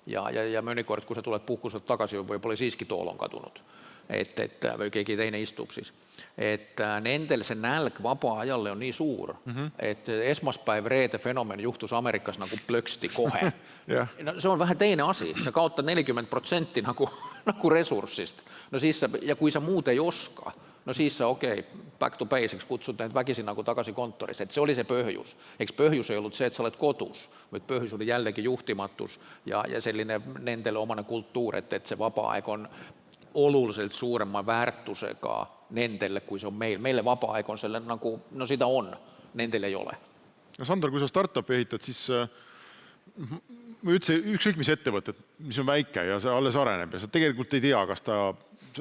Ja mõnikord, kui sa tuled puhkuselt tagasi, võib-olla siiski tool on kadunud. Või keegi teine istub siis. Et nendel see nälg vaba ajalle on nii suur, et esmaspäev reede fenomen juhtus Ameerikas nagu plöksti kohe. No, see on vähe teine asi, sa kaotad 40% nagu ressursist. No siis ja kui sa muud ei oska, no siis sa back to basics, kutsud need vägisi nagu tagasi kontoris, et see oli see põhjus. Eks põhjus ei olnud see, et sa oled kodus, vaid põhjus oli jällegi juhtimatus ja selline nendele omane kultuur, et see vaba aeg on oluliselt suurema väärtusega nendele, kui see on meil. Meile vaba aeg on selle nagu, no seda on, nendel ei ole. No Sandor, kui sa startupi ehitad, siis ükskõik mis ettevõtted, mis on väike ja see alles areneb ja sa tegelikult ei tea, kas ta,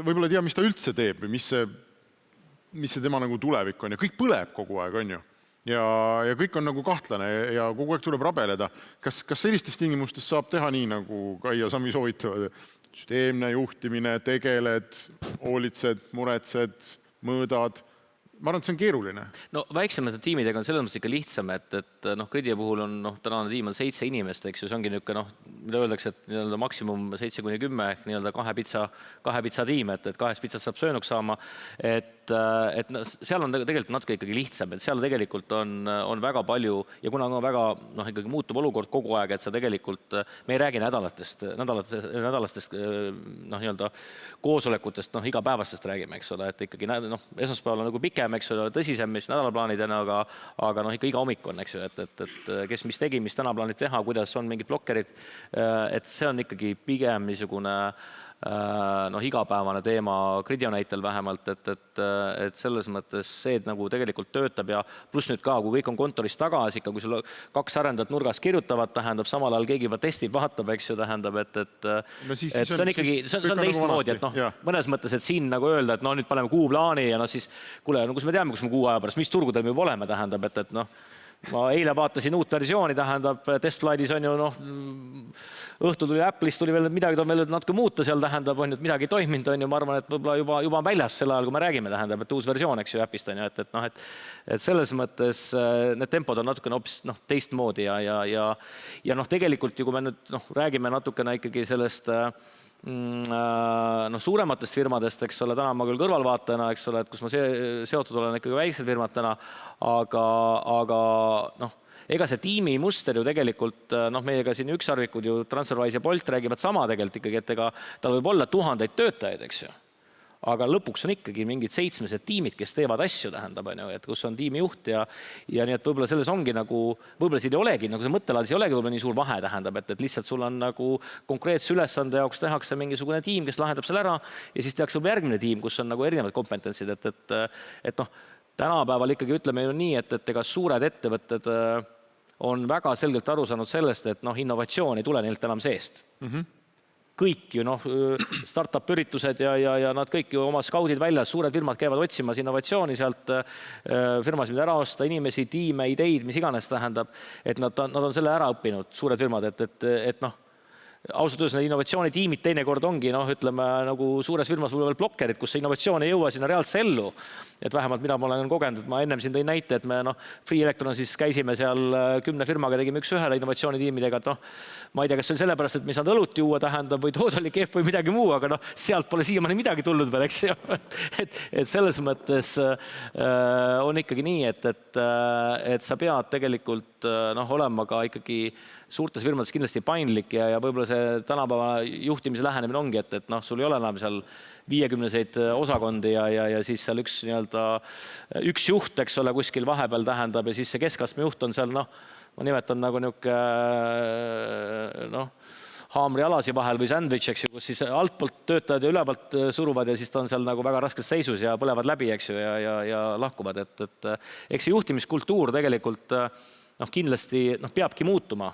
võib-olla ei tea, mis ta üldse teeb või mis see tema nagu tulevik on ja kõik põleb kogu aeg, on ju. Ja kõik on nagu kahtlane ja kogu aeg tuleb rabeleda. Kas sellistes tingimustes saab teha nii, nagu Kai ja Sami soovitavad? Süsteemne juhtimine, tegeled, hoolitsed, muretsed, mõõdad. Ma arvan, et see on keeruline. No väiksemate tiimidega on selles mõttes ikka lihtsam, et Gridia puhul on tänane tiim on 7 inimest, eks ju, see ongi niisugune, mida öeldakse, et nii-öelda maksimum 7-10 ehk nii-öelda 2 pitsa tiim, et 2 pitsat saab söönuks saama, et seal on tegelikult natuke ikkagi lihtsam, et seal tegelikult on väga palju ja kuna on väga ikkagi muutub olukord kogu aeg, et sa tegelikult, me ei räägi nädalastest nii-öelda koosolekutest, igapäevastest räägime, eks ole, et ikkagi esmaspäeval on nagu pikem, eks ole, tõsisem, mis nädalaplaanidena, aga ikka iga hommik on, eks ju, et kes mis tegi, mis täna plaanid teha, kuidas on mingid blokkerid, et see on ikkagi pigem niisugune igapäevane teema Gridio näitel vähemalt, et selles mõttes see nagu tegelikult töötab ja pluss nüüd ka, kui kõik on kontoris tagasi, ikka kui sul 2 arendajat nurgas kirjutavad, tähendab samal ajal keegi testib, vaatab, eks ju, tähendab, et see on ikkagi, see on teistmoodi, et mõnes mõttes, et siin nagu öelda, et nüüd paneme kuuplaani ja siis kuule, kus me teame, kus me kuu aja pärast, mis turgudel me juba oleme, tähendab, et ma eile vaatasin uut versiooni, tähendab, testflight'is on ju õhtul tuli Apple'ist tuli veel midagi, on veel natuke muuta seal, tähendab, on ju, et midagi ei toiminud, on ju, ma arvan, et võib-olla juba on väljas sel ajal, kui me räägime, tähendab, et uus versioon, eks ju, Appist on ju, et selles mõttes need tempod on natukene hoopis teistmoodi ja tegelikult ju, kui me nüüd räägime natukene ikkagi sellest suurematest firmadest, eks ole, täna ma küll kõrvalvaatajana, eks ole, et kus ma seotud olen ikkagi väiksed firmad täna, aga ega see tiimi muster ju tegelikult, meiega siin ükssarvikud ju TransferWise ja Bolt räägivad sama tegelikult ikkagi, et ega tal võib olla tuhandeid töötajaid, eks ju. Aga lõpuks on ikkagi mingid 700 tiimid, kes teevad asju, tähendab, et kus on tiimijuht ja nii, et võib-olla selles ongi võib-olla siin ei olegi, see mõttelaadis ei olegi võib-olla nii suur vahe, tähendab, et lihtsalt sul on konkreetse ülesande jaoks tehakse mingisugune tiim, kes lahendab selle ära ja siis tehakse võib-olla järgmine tiim, kus on erinevad kompetentsid, et tänapäeval ikkagi ütleme ju nii, et ega suured ettevõtted on väga selgelt aru saanud sellest, et innovatsioon ei tule neilt enam seest. Kõik ju startup üritused ja nad kõik ju oma skaudid väljas, suured firmad käivad otsimas innovatsiooni sealt firmas, mida ära osta, inimesi, tiime, ideid, mis iganes tähendab, et nad on selle ära õppinud, suured firmad, et ausalt öeldes need innovatsioonitiimid teinekord ongi, ütleme, nagu suures firmas veel blokkerid, kus see innovatsioon ei jõua sinna reaalse ellu. Et vähemalt mida ma olen kogenud, et ma ennem siin tõin näite, et me Free Electron siis käisime seal 10 firmaga, tegime üks-ühele innovatsioonitiimidega, et ma ei tea, kas see on sellepärast, et me ei saanud õlut juua, tähendab, või tood oli kehv või midagi muu, aga sealt pole siiamaani midagi tulnud veel, eks ju. Et selles mõttes on ikkagi nii, et sa pead tegelikult olema ka ikkagi suurtes firmades kindlasti paindlik ja võib-olla see tänapäeva juhtimise lähenemine ongi, et sul ei ole enam seal 50 osakondi ja siis seal üks juht, eks ole, kuskil vahepeal tähendab ja siis see keskastme juht on seal, ma nimetan nagu niuke haamri alasi vahel või sandwich, eks ju, kus siis altpoolt töötajad ja ülepoolt suruvad ja siis ta on seal nagu väga raskes seisus ja põlevad läbi, eks ju, ja lahkuvad, et eks see juhtimiskultuur tegelikult kindlasti peabki muutuma,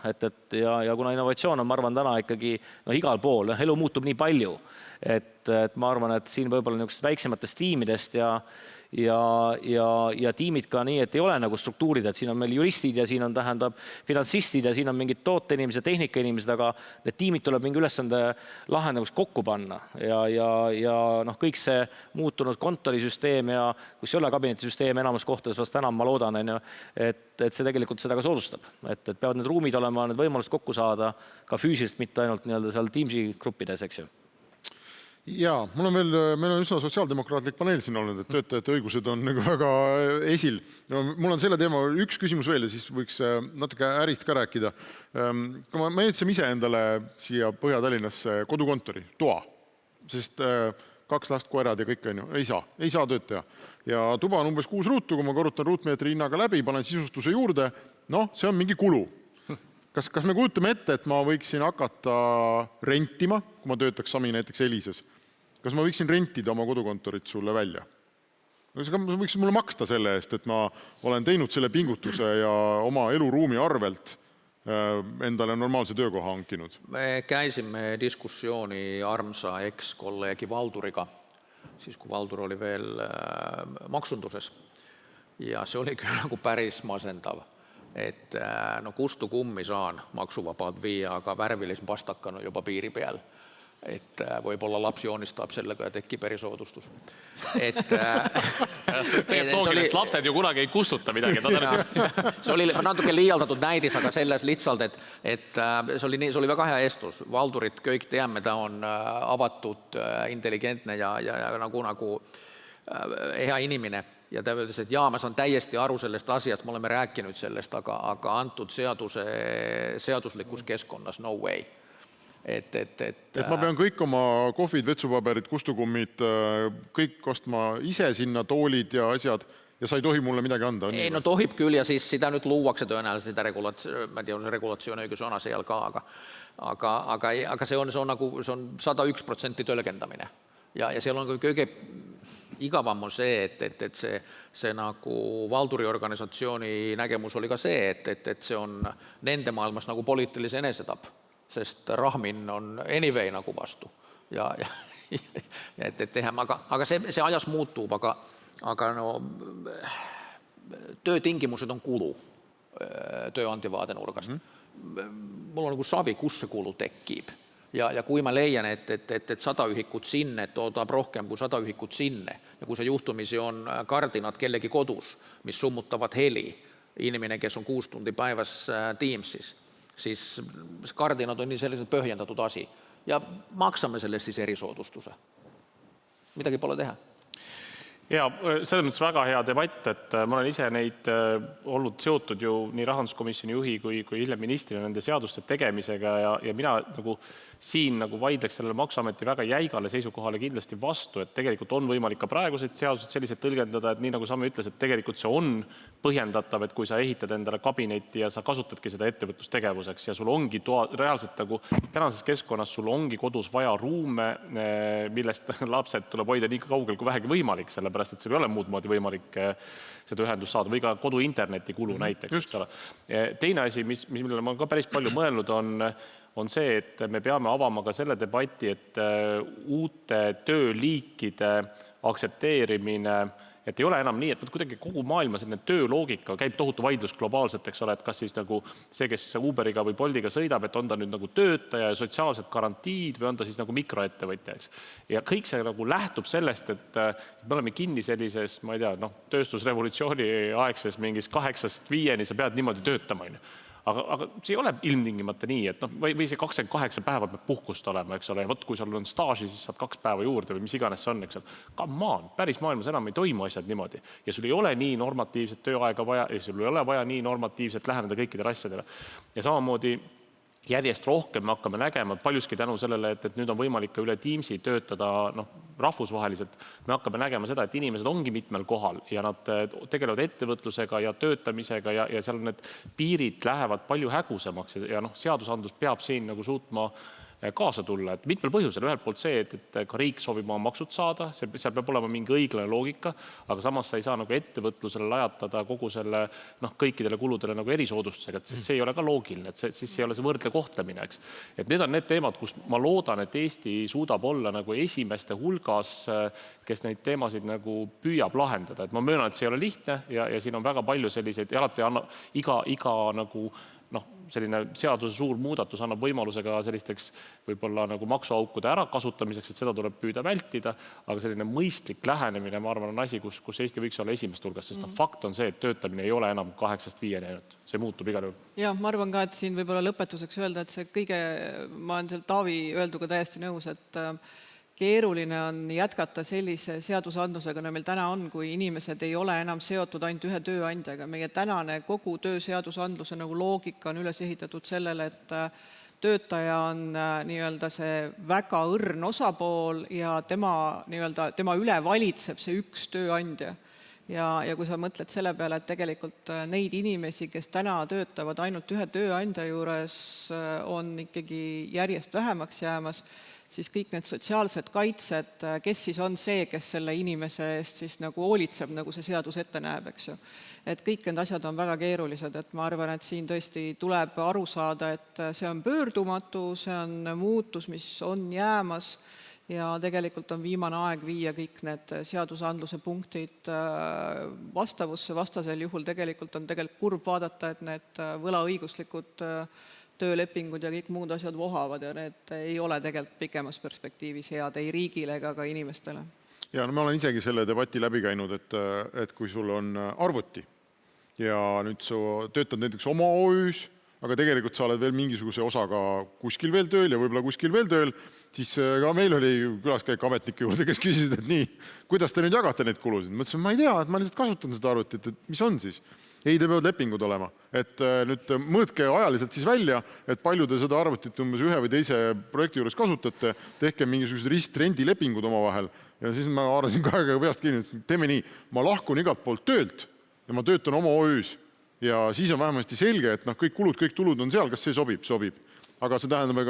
ja kuna innovatsioon on, ma arvan, täna ikkagi igal pool, elu muutub nii palju, et ma arvan, et siin võib-olla niisugusest väiksematest tiimidest ja tiimid ka nii, et ei ole nagu struktuurid, et siin on meil juristid ja siin on tähendab finantsistid ja siin on mingid tooteinimesed, tehnikainimesed, aga need tiimid tuleb mingi ülesande lahendavaks kokku panna ja kõik see muutunud kontorisüsteem ja kus ei ole kabinetisüsteem enamus kohtades vast enam, ma loodan, et see tegelikult seda ka soodustab, et peavad need ruumid olema, need võimalused kokku saada ka füüsiliselt, mitte ainult seal Teamsi gruppides, eks ju. Jaa, meil on üsna sotsiaaldemokraatlik paneel siin olnud, et töötajate õigused on nagu väga esil. Mul on selle teema üks küsimus veel ja siis võiks natuke ärist ka rääkida. Ma jätsime ise endale siia Põhja-Tallinnasse kodukontori, toa, sest 2 last, koerad ja kõik on ju, ei saa tööd teha. Ja tuba on umbes 6 ruutu, kui ma korrutan ruutmeetri hinnaga läbi, panen sisustuse juurde, see on mingi kulu. Kas me kujutame ette, et ma võiksin hakata rentima, kui ma töötaks sami näiteks Elises? Kas ma võiksin rentida oma kodukontorit sulle välja? Kas võiksid mulle maksta selle eest, et ma olen teinud selle pingutuse ja oma eluruumi arvelt endale normaalse töökoha hankinud? Me käisime diskussiooni armsa eks-kolleegi Valduriga, siis kui Valdur oli veel maksunduses. Ja see oli küll nagu päris masendav. Et kustu kummi saan maksuvabad viia, aga värvilis pastakanu juba piiri peal. Et võib-olla laps joonistab sellega ja tekib erisoodustus. Loogilist lapsed ju kunagi ei kustuta midagi. See oli natuke liialdatud näidis, aga selles lihtsalt, et see oli väga hea eestlus. Valdurit kõik teame, ta on avatud, intelligentne ja nagu hea inimene. Ja ta ütles, et ma saan täiesti aru sellest asjast, me oleme rääkinud sellest, aga antud seaduslikus keskkonnas no way. Et ma pean kõik oma kohvid, vetsupaberid, kustukummid, kõik ostma ise sinna toolid ja asjad ja sa ei tohi mulle midagi anda? Ei, tohib küll ja siis sitä nüüd luuakse tõenäoliselt seda regulatsioon õigus ona seal ka, aga see on 101% tõlgendamine. Ja seal on kõige igavam on see, et see nagu Valduri organisatsiooni nägemus oli ka see, et see on nende maailmas nagu poliitilise enesetapp, sest Rahmin on anyway nagu vastu. Aga see ajas muutub, aga töötingimused on kulu. tööandja vaadenurgast. Mul on nagu savi, kus see kulu tekib. Ja kui ma leian, et 100 ühikut sinne, et toodab rohkem kui 100 ühikut sinne ja kui see juhtumisi on kardinad kellegi kodus, mis summutavad heli, inimene, kes on 6 tundi päevas Teamsis, siis kardinad on nii selliselt põhjendatud asi ja maksame sellest siis erisoodustuse. Midagi pole teha. Ja selles mõttes väga hea debatt, et ma olen ise neid olnud seotud ju nii rahanduskomisjoni juhi kui hiljem ministrina nende seaduste tegemisega ja mina nagu siin nagu vaidleks sellele Maksuameti väga jäigale seisukohale kindlasti vastu, et tegelikult on võimalik ka praegused seadused selliselt tõlgendada, et nii nagu Samme ütles, et tegelikult see on põhjendatav, et kui sa ehitad endale kabinetti ja sa kasutadki seda ettevõtlustegevuseks ja sul ongi reaalselt nagu tänases keskkonnas sul ongi kodus vaja ruume, millest lapsed tuleb hoida nii kaugel kui vähegi võimalik, sellepärast et sul ei ole muud moodi võimalik seda ühendust saada või ka kodu interneti kulu näiteks. Teine asi, millele ma ka päris palju mõelnud on see, et me peame avama ka selle debati, et uute tööliikide aktsepteerimine, et ei ole enam nii, et kuidagi kogu maailma selline tööloogika käib tohutu vaidlus globaalselt, eks ole, et kas siis nagu see, kes Uberiga või Boltiga sõidab, et on ta nüüd nagu töötaja ja sotsiaalsed garantiid või on ta siis nagu mikroettevõtja, eks. Ja kõik see nagu lähtub sellest, et me oleme kinni sellises, ma ei tea, tööstusrevolutsiooni aegses mingis 8-5 sa pead niimoodi töötama. Aga see ei ole ilmtingimata nii, et või see 28 päeva peab puhkust olema, eks ole, ja kui sul on staaži, siis saad 2 päeva juurde või mis iganes see on, eks ole. Come on, päris maailmas enam ei toimu asjad niimoodi. Ja sul ei ole nii normatiivset tööaega vaja, ja sul ei ole vaja nii normatiivselt läheneda kõikidele asjadele. Ja samamoodi järjest rohkem me hakkame nägema, paljuski tänu sellele, et nüüd on võimalik ka üle Teamsi töötada rahvusvaheliselt. Me hakkame nägema seda, et inimesed ongi mitmel kohal ja nad tegelevad ettevõtlusega ja töötamisega ja seal need piirid lähevad palju hägusemaks ja seadusandlus peab siin nagu suutma kaasa tulla, et mitmel põhjusel. Ühelt poolt see, et ka riik soovib oma maksud saada, seal peab olema mingi õiglane loogika, aga samas sa ei saa nagu ettevõtlusele lajatada kogu selle kõikidele kuludele nagu erisoodustusega, et see ei ole ka loogiline, et siis ei ole see võrdle kohtlemine, eks. Et need on need teemad, kus ma loodan, et Eesti suudab olla nagu esimeste hulgas, kes neid teemasid nagu püüab lahendada. Et ma möönan, et see ei ole lihtne ja siin on väga palju selliseid ja alati iga nagu selline seaduse suur muudatus annab võimaluse ka sellisteks võib-olla nagu maksuaukude ärakasutamiseks, et seda tuleb püüda vältida, aga selline mõistlik lähenemine, ma arvan, on asi, kus Eesti võiks olla esimest hulgas, sest fakt on see, et töötamine ei ole enam 8-5 ainult. See muutub igal juhul. Ja, ma arvan ka, et siin võib-olla lõpetuseks öelda, et see ma olen seal Taavi öelduga täiesti nõus, et keeruline on jätkata sellise seadusandlusega, nagu meil täna on, kui inimesed ei ole enam seotud ainult ühe tööandjaga. Meie tänane kogu tööseadusandluse nagu loogika on üles ehitatud sellele, et töötaja on nii-öelda see väga õrn osapool ja tema üle valitseb see üks tööandja. Ja kui sa mõtled selle peale, et tegelikult neid inimesi, kes täna töötavad ainult ühe tööandja juures, on ikkagi järjest vähemaks jäämas, siis kõik need sotsiaalsed kaitsed, kes siis on see, kes selle inimese eest siis nagu hoolitseb, nagu see seadus ette näeb, eks ju. Et kõik need asjad on väga keerulised, et ma arvan, et siin tõesti tuleb aru saada, et see on pöördumatu, see on muutus, mis on jäämas ja tegelikult on viimane aeg viia kõik need seadusandluse punktid vastavusse, vastasel juhul tegelikult on kurb vaadata, et need võlaõiguslikud töölepingud ja kõik muud asjad vohavad ja need ei ole tegelikult pikemas perspektiivis head ei riigile ega ka inimestele. Ja ma olen isegi selle debati läbi käinud, et kui sul on arvuti ja nüüd sa töötad näiteks oma OÜs, aga tegelikult sa oled veel mingisuguse osaga kuskil veel tööl ja võib-olla kuskil veel tööl, siis ka meil oli külaskäik ametnike juurde, kes küsisid, et nii, kuidas te nüüd jagate neid kulusid? Ma ütlesin, ma ei tea, et ma lihtsalt kasutan seda arvutit, et mis on siis? Ei, te peavad lepingud olema. Et nüüd mõõtke ajaliselt siis välja, et palju te seda arvutit umbes ühe või teise projekti juures kasutate, tehke mingisugused ristrendilepingud oma vahel. Ja siis ma haarasin ka peast kinni, et teeme nii, ma lahkun igalt poolt töölt ja ma töötan oma OÜs. Ja siis on vähemasti selge, et kõik kulud, kõik tulud on seal, kas see sobib? Sobib. Aga see tähendab,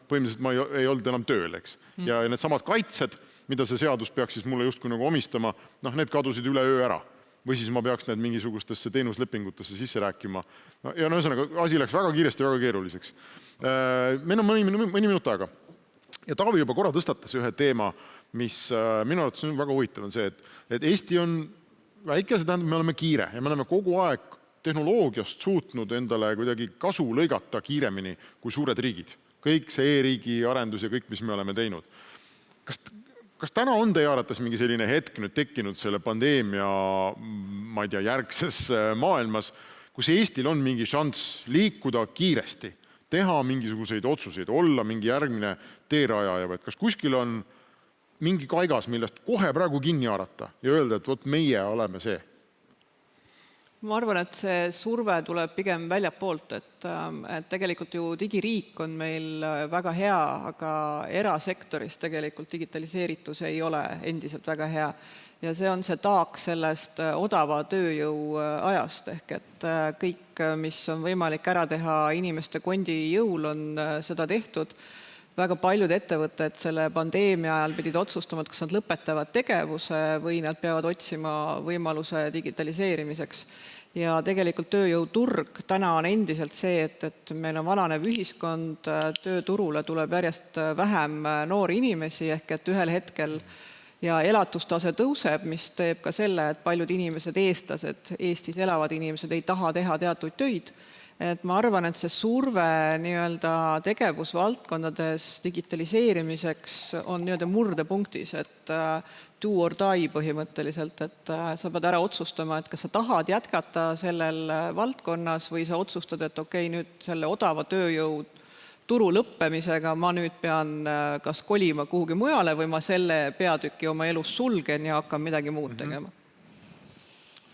põhimõtteliselt ma ei olnud enam tööl, eks. Ja need samad kaitsed, mida see seadus peaks siis mulle justkui nagu omistama, need kadusid üle öö ära. Või siis ma peaks need mingisugustesse teenuslepingutesse sisse rääkima. Ja ühesõnaga, asi läks väga kiiresti, väga keeruliseks. Meil on mõni minut aega. Ja Taavi juba korra tõstatas ühe teema, mis minu arvates on väga huvitav, on see, et Eesti on väike, see tähendab, me oleme kiire ja me oleme kogu aeg tehnoloogiast suutnud endale kuidagi kasu lõigata kiiremini kui suured riigid. Kõik see e-riigi arendus ja kõik, mis me oleme teinud. Kas täna on teie arvates mingi selline hetk nüüd tekkinud selle pandeemia, ma ei tea, järgses maailmas, kus Eestil on mingi šanss liikuda kiiresti, teha mingisuguseid otsuseid, olla mingi järgmine teerajaja, või kas kuskil on mingi kaigas, millest kohe praegu kinni haarata ja öelda, et vot meie oleme see? Ma arvan, et see surve tuleb pigem väljapoolt, et tegelikult ju digiriik on meil väga hea, aga erasektoris tegelikult digitaliseeritus ei ole endiselt väga hea. Ja see on see taak sellest odava tööjõu ajast, ehk et kõik, mis on võimalik ära teha inimeste kondi jõul, on seda tehtud. Väga paljud ettevõtted selle pandeemia ajal pidid otsustama, kas nad lõpetavad tegevuse või nad peavad otsima võimaluse digitaliseerimiseks. Ja tegelikult tööjõuturg täna on endiselt see, et meil on vananev ühiskond, tööturule tuleb järjest vähem noori inimesi, ehk et ühel hetkel ja elatustase tõuseb, mis teeb ka selle, et paljud inimesed, eestlased, Eestis elavad inimesed ei taha teha teatud töid. Et ma arvan, et see surve tegevusvaldkondades digitaliseerimiseks on murdepunktis, et do or die põhimõtteliselt, et sa pead ära otsustama, et kas sa tahad jätkata sellel valdkonnas või sa otsustad, et okei, nüüd selle odava tööjõu turu lõppemisega ma nüüd pean kas kolima kuhugi mujale või ma selle peatüki oma elus sulgen ja hakkan midagi muud tegema.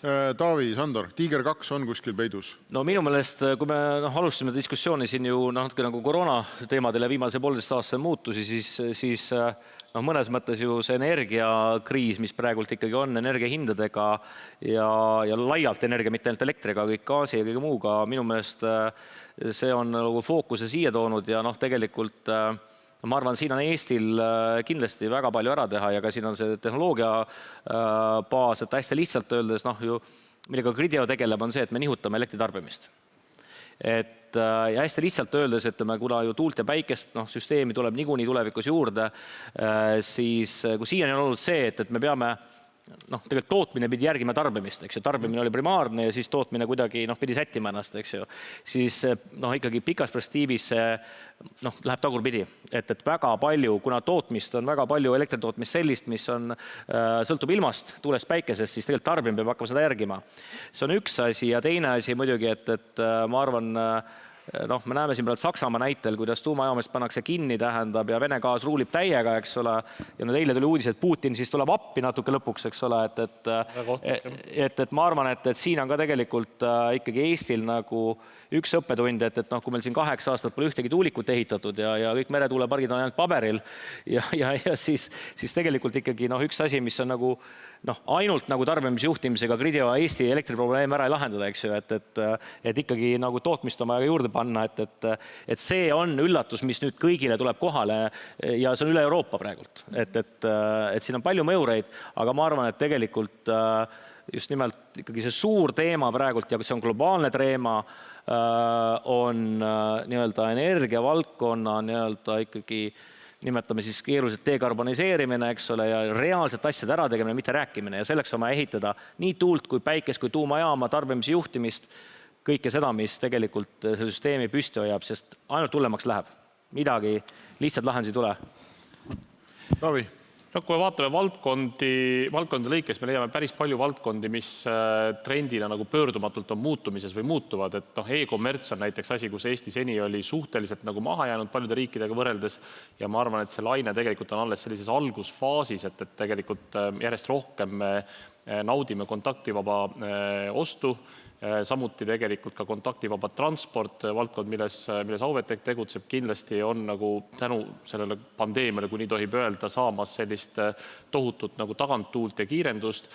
Taavi, Sandor, Tiiger 2 on kuskil peidus? No minu meelest, kui me alustasime diskussiooni siin ju natuke nagu koroona teemadele viimase 1,5 aastase muutusi, siis mõnes mõttes ju see energiakriis, mis praegult ikkagi on energiahindadega ja laialt energia, mitte ainult elektriga, kõik gaasi ja kõige muuga, minu meelest see on nagu fookuse siia toonud ja tegelikult ma arvan, siin on Eestil kindlasti väga palju ära teha ja ka siin on see tehnoloogia baas, et hästi lihtsalt öeldes, millega Grideo tegeleb, on see, et me nihutame elektritarbimist. Ja hästi lihtsalt öeldes, et kuna ju tuult ja päikest süsteemi tuleb niikuinii tulevikus juurde, siis kui siiani on olnud see, et me peame tegelikult tootmine pidi järgima tarbimist, eks ju, tarbimine oli primaarne ja siis tootmine kuidagi pidi sättima ennast, eks ju, siis ikkagi pikas perspektiivis läheb tagurpidi, et väga palju, kuna tootmist on väga palju elektritootmist sellist, mis sõltub ilmast, tuulest, päikesest, siis tegelikult tarbimine peab hakkama seda järgima. See on üks asi ja teine asi muidugi, et ma arvan, me näeme siin praegu Saksamaa näitel, kuidas tuumajaamast pannakse kinni, tähendab, ja Vene gaas ruulib täiega, eks ole, ja eile tuli uudis, et Putin siis tuleb appi natuke lõpuks, eks ole, et ma arvan, et siin on ka tegelikult ikkagi Eestil nagu üks õppetund, et kui meil siin 8 aastat pole ühtegi tuulikut ehitatud ja kõik meretuulepargid on ainult paberil ja siis tegelikult ikkagi üks asi, mis on nagu ainult nagu tarbimisjuhtimisega Grideo Eesti elektriprobleem ära ei lahendada, eks ju, et ikkagi nagu tootmist on vaja juurde panna, et see on üllatus, mis nüüd kõigile tuleb kohale ja see on üle Euroopa praegult, et siin on palju mõjureid, aga ma arvan, et tegelikult just nimelt ikkagi see suur teema praegult ja see on globaalne teema, on energiavaldkonna ikkagi nimetame siis keeruliselt dekarboniseerimine, eks ole, ja reaalselt asjade ära tegemine, mitte rääkimine ja selleks on vaja ehitada nii tuult kui päikest kui tuumajaama, tarbimise juhtimist, kõike seda, mis tegelikult see süsteemi püsti hoiab, sest ainult hullemaks läheb. Midagi lihtsalt lahendusi tule. Taavi? Kui me vaatame valdkondi lõikes, me leiame päris palju valdkondi, mis trendina nagu pöördumatult on muutumises või muutuvad. Et e-kommerts on näiteks asi, kus Eesti seni oli suhteliselt nagu maha jäänud paljude riikidega võrreldes ja ma arvan, et see laine tegelikult on alles sellises algusfaasis, et tegelikult järjest rohkem me naudime kontaktivaba ostu, samuti tegelikult ka kontaktivaba transport, valdkond, milles Auvetech tegutseb, kindlasti on nagu tänu sellele pandeemiale, kui nii tohib öelda, saamas sellist tohutut nagu taganttuult ja kiirendust.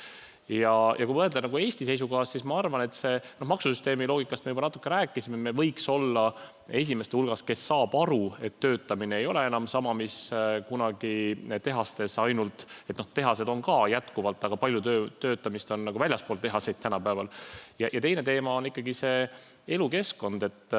Ja kui võrrelda nagu Eesti seisukohast, siis ma arvan, et see maksusüsteemi loogikast me juba natuke rääkisime, me võiks olla esimeste hulgas, kes saab aru, et töötamine ei ole enam sama, mis kunagi tehastes ainult, et tehased on ka jätkuvalt, aga palju töötamist on nagu väljaspool tehaseid tänapäeval. Ja teine teema on ikkagi see elukeskkond, et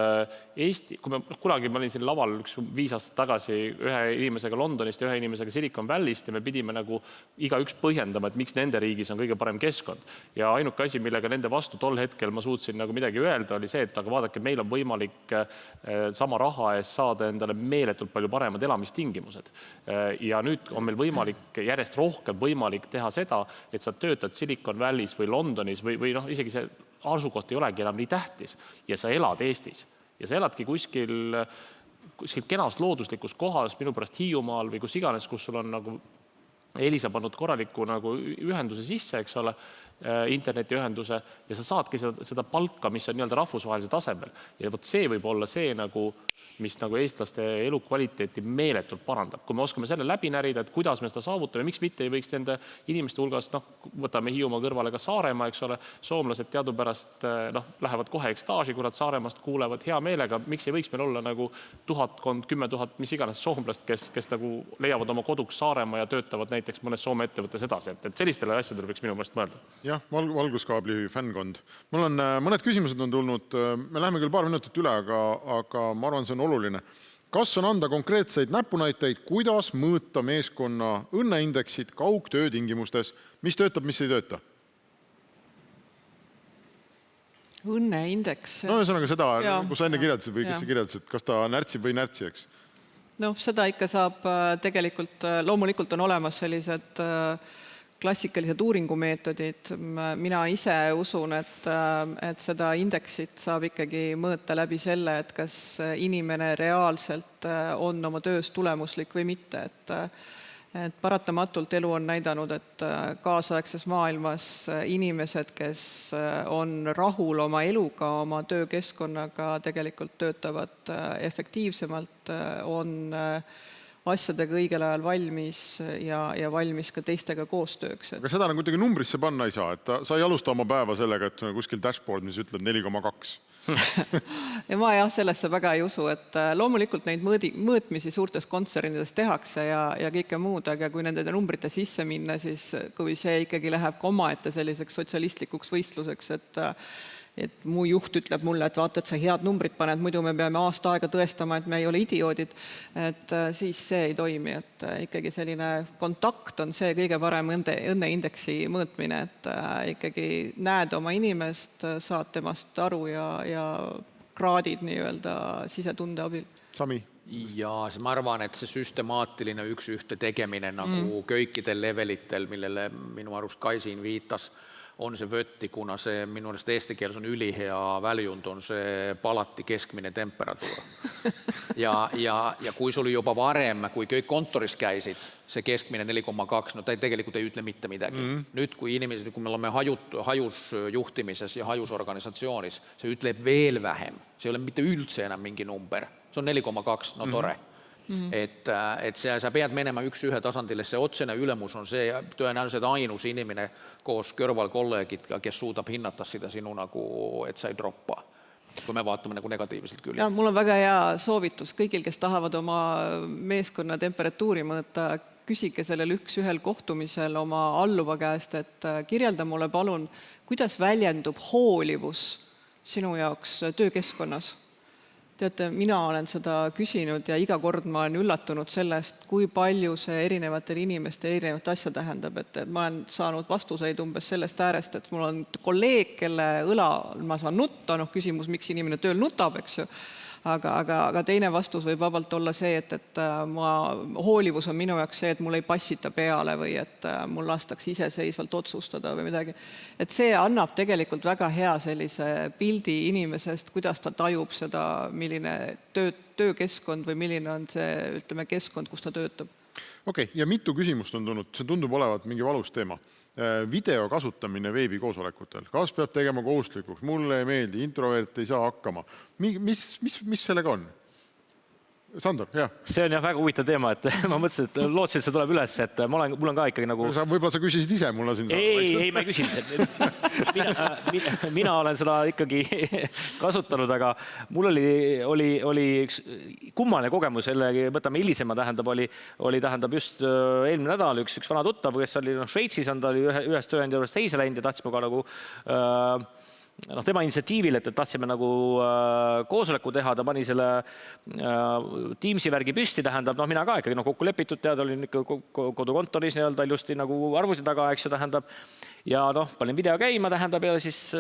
Eesti, kui kunagi ma olin siin laval 5 aastat tagasi ühe inimesega Londonist ja ühe inimesega Silicon Valley'st ja me pidime nagu igaüks põhjendama, et miks nende riigis on kõige parem keskkond. Ja ainuke asi, millega nende vastu tol hetkel ma suutsin nagu midagi öelda, oli see, et aga vaadake, meil on võimalik sama raha eest saada endale meeletult palju paremad elamistingimused. Ja nüüd on meil võimalik, järjest rohkem võimalik teha seda, et sa töötad Silicon Valley's või Londonis või isegi see asukoht ei olegi enam nii tähtis ja sa elad Eestis ja sa eladki kuskil kenas looduslikus kohas, minu pärast Hiiumaal või kus iganes, kus sul on nagu Elisa pannud korraliku nagu ühenduse sisse, eks ole, internetiühenduse ja sa saadki seda palka, mis on nii-öelda rahvusvahelise tasemel. Ja võt see võib olla see, mis nagu eestlaste elukvaliteeti meeletult parandab. Kui me oskame selle läbi närida, et kuidas me seda saavutame, miks mitte ei võiks nende inimeste hulgas, võtame Hiiumaa kõrvale ka Saaremaa, eks ole, soomlased teadupärast lähevad kohe ekstaaži, kui nad Saaremaast kuulevad hea meelega, miks ei võiks meil olla nagu 1000, 10 000, mis iganes soomlast, kes nagu leiavad oma koduks Saaremaa ja töötavad näiteks mõnes Soome ettevõttes edasi, et sellistele asjadele võiks minu mõelest mõelda. Jah, valguskaabli fännkond. Mul on mõned küsimused on tulnud, me läheme küll paar minutit üle, aga ma arvan, see on oluline. Kas on anda konkreetseid näpunäiteid, kuidas mõõta meeskonna õnneindeksid kaugtöö tingimustes, mis töötab, mis ei tööta? Õnneindeks. No ühesõnaga seda, kus sa enne kirjeldasid või kes sa kirjeldasid, kas ta närtsib või närtsi, eks? Seda ikka saab tegelikult, loomulikult on olemas sellised klassikalised uuringumeetodid. Mina ise usun, et seda indeksit saab ikkagi mõõta läbi selle, et kas inimene reaalselt on oma töös tulemuslik või mitte. Et paratamatult elu on näidanud, et kaasaegses maailmas inimesed, kes on rahul oma eluga, oma töökeskkonnaga, tegelikult töötavad efektiivsemalt, on asjadega õigel ajal valmis ja valmis ka teistega koostööks. Aga seda kuidagi numbrisse panna ei saa, et sa ei alusta oma päeva sellega, et kuskil dashboard, mis ütleb 4,2. Ja ma sellesse väga ei usu, et loomulikult neid mõõtmisi suurtes kontsernides tehakse ja kõike muud, aga kui nende numbrite sisse minna, siis kui see ikkagi läheb omaette selliseks sotsialistlikuks võistluseks, et mu juht ütleb mulle, et vaata, et sa head numbrid paned, muidu me peame aasta aega tõestama, et me ei ole idioodid, et siis see ei toimi. Et ikkagi selline kontakt on see kõige parem õnneindeksi mõõtmine, et ikkagi näed oma inimest, saad temast aru ja kraadid nii-öelda sisetunde abil. Sami? Ja ma arvan, et see süstemaatiline üks-ühte tegemine nagu köikidel levelitel, millele minu arust Kai siin viitas, on see võtti, kuna see minu arust eesti keeles on ülihea väljund, on see palati keskmine temperatuur. Ja kui sul juba varem, kui kõik kontoris käisid, see keskmine 4,2, no ta tegelikult ei ütle mitte midagi. Nüüd, kui inimesed, kui me oleme hajusjuhtimises ja hajusorganisatsioonis, see ütleb veel vähem. See ei ole mitte üldse enam mingi number. See on 4,2, no tore. Et sa pead menema üks-ühe tasandile, see otsene ülemus on see tõenäoliselt ainus inimene koos kõrvalkolleegid, kes suudab hinnata seda sinu nagu, et sa ei droppa, kui me vaatame nagu negatiivselt küll. Ja mul on väga hea soovitus kõigil, kes tahavad oma meeskonna temperatuuri mõõta, küsige sellel üks-ühel kohtumisel oma alluva käest, et kirjelda mulle palun, kuidas väljendub hoolivus sinu jaoks töökeskkonnas. Teate, mina olen seda küsinud ja iga kord ma olen üllatunud sellest, kui palju see erinevatel inimeste erinevat asja tähendab. Et ma olen saanud vastuseid umbes sellest äärest, et mul on kolleeg, kelle õlal ma saan nutta, küsimus, miks inimene tööl nutab, eks ju. Aga teine vastus võib vabalt olla see, et hoolivus on minu jaoks see, et mul ei passita peale või et mul lastakse iseseisvalt otsustada või midagi. Et see annab tegelikult väga hea sellise pildi inimesest, kuidas ta tajub seda, milline töökeskkond või milline on see, ütleme, keskkond, kus ta töötab. Okei, ja mitu küsimust on tulnud, see tundub olevat mingi valus teema. Video kasutamine veebikoosolekutel. Kas peab tegema kohustuslikuks? Mulle ei meeldi, introvert ei saa hakkama. Mis sellega on? Sandor, jah. See on jah väga huvitav teema, et ma mõtlesin, et lootsin, et see tuleb üles, et mul on ka ikkagi nagu... Võib-olla sa küsisid ise mulle siin. Ei, ma ei küsinud. Mina olen seda ikkagi kasutanud, aga mul oli üks kummaline kogemus, võtame hilisema, tähendab just eelmine nädal üks vana tuttav, kes oli Šveitsis, ta oli ühest tööandja juures teise läinud ja tahtsime ka nagu tema initsiatiivil, et tahtsime nagu koosoleku teha, ta pani selle Teamsi värgi püsti, tähendab, mina ka ikkagi kokku lepitud, olin ikka kodukontoris ilusti nagu arvuti taga, eks ju, tähendab, ja panin video käima, tähendab, ja siis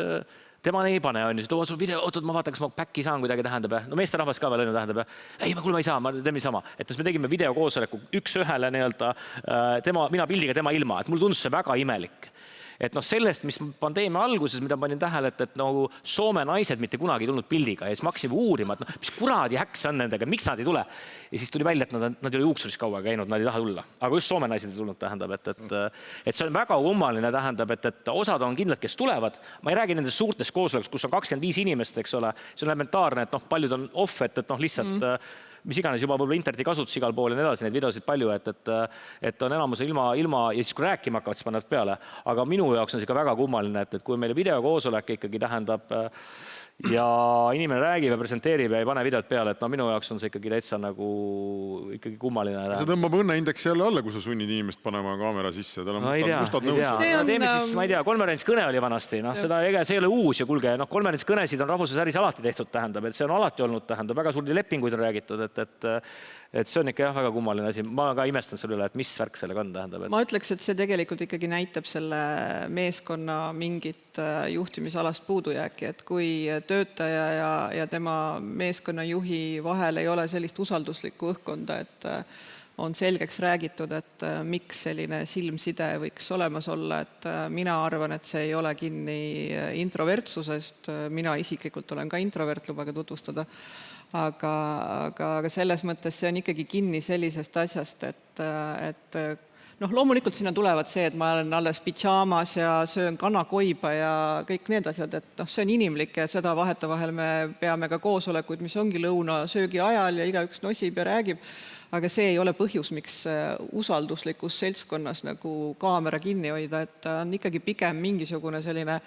tema ei pane, on ju, sul video, ootad, ma vaatan, kas ma päkki saan kuidagi, tähendab, meesterahvas ka veel on ju, tähendab, ei, kuule, ma ei saa, ma teeme sama, et me tegime videokoosoleku üks-ühele mina pildiga tema ilma, et mulle tundus see väga imelik. Et sellest, mis pandeemia alguses, mida panin tähele, et nagu Soome naised mitte kunagi ei tulnud pildiga ja siis ma hakkasin uurima, et mis kuradi häks on nendega, miks nad ei tule. Ja siis tuli välja, et nad ei ole juuksuris kaua käinud, nad ei taha tulla. Aga just Soome naised ei tulnud, tähendab, et see on väga kummaline, tähendab, et osad on kindlad, kes tulevad. Ma ei räägi nendest suurtest koosolekus, kus on 25 inimest, eks ole. See on elementaarne, et paljud on off, et lihtsalt mis iganes juba võib-olla interneti kasutus igal pool ja nii edasi, neid videosid palju, et on enamus ilma ja siis kui rääkima hakkavad, siis pannud peale. Aga minu jaoks on see ka väga kummaline, et kui meil videokoosolek ikkagi tähendab ja inimene räägib ja presenteerib ja ei pane videot peale, et minu jaoks on see ikkagi täitsa nagu ikkagi kummaline. See tõmbab õnneindeksi jälle alla, kui sa sunnid inimest panema kaamera sisse. Ma ei tea, konverentskõne oli vanasti, see ei ole uus ja kulge, konverentskõnesid on rahvuses alati tehtud, tähendab, et see on alati olnud, tähendab, väga suuri lepinguid on räägitud, et see on ikka väga kummaline asi. Ma ka imestan selle üle, et mis värk sellega on, tähendab. Ma ütleks, et see tegelikult ikkagi näitab selle meeskonna mingit juhtimisalast puudujääki, et kui töötaja ja tema meeskonna juhi vahel ei ole sellist usalduslikku õhkkonda, et on selgeks räägitud, et miks selline silmside võiks olemas olla, et mina arvan, et see ei ole kinni introvertsusest, mina isiklikult olen ka introvert, lubage tutvustada, aga selles mõttes see on ikkagi kinni sellisest asjast, et loomulikult sinna tulevad see, et ma olen alles pidžaamas ja söön kanakoiba ja kõik need asjad, et see on inimlik ja seda vahetevahel me peame ka koosolekuid, mis ongi lõunasöögi ajal ja igaüks nosib ja räägib, aga see ei ole põhjus, miks usalduslikus seltskonnas nagu kaamera kinni hoida, et on ikkagi pigem mingisugune selline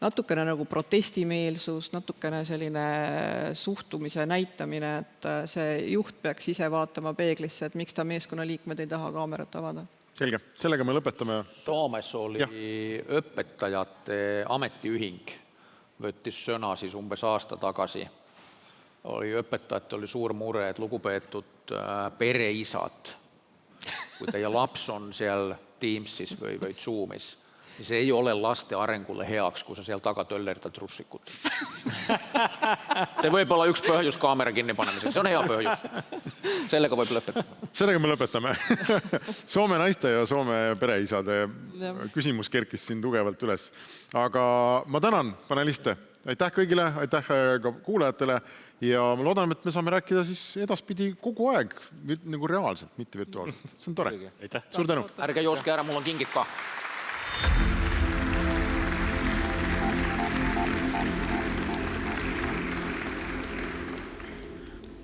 natukene nagu protestimeelsus, natukene selline suhtumise näitamine, et see juht peaks ise vaatama peeglisse, et miks ta meeskonnaliikmed ei taha kaamerat avada. Selge, sellega me lõpetame. Toomes oli õpetajate ametiühing, võttis sõna siis umbes aasta tagasi. Õpetajate oli suur mure, et lugupeetud pereisad, kui teie laps on seal Teamsis või Zoomis, see ei ole laste arengule heaks, kui sa seal taga töllerdad russikut. See võib olla üks põhjus kaamera kinni panemiseks, see on hea põhjus. Sellega võib lõpetada. Sellega me lõpetame. Soome naiste ja Soome pereisade küsimus kerkis siin tugevalt üles. Aga ma tänan paneliste. Aitäh kõigile, aitäh ka kuulajatele ja ma loodan, et me saame rääkida siis edaspidi kogu aeg nagu reaalselt, mitte virtuaalselt. See on tore. Suur tänu. Ärge jooske ära, mul on kingid ka.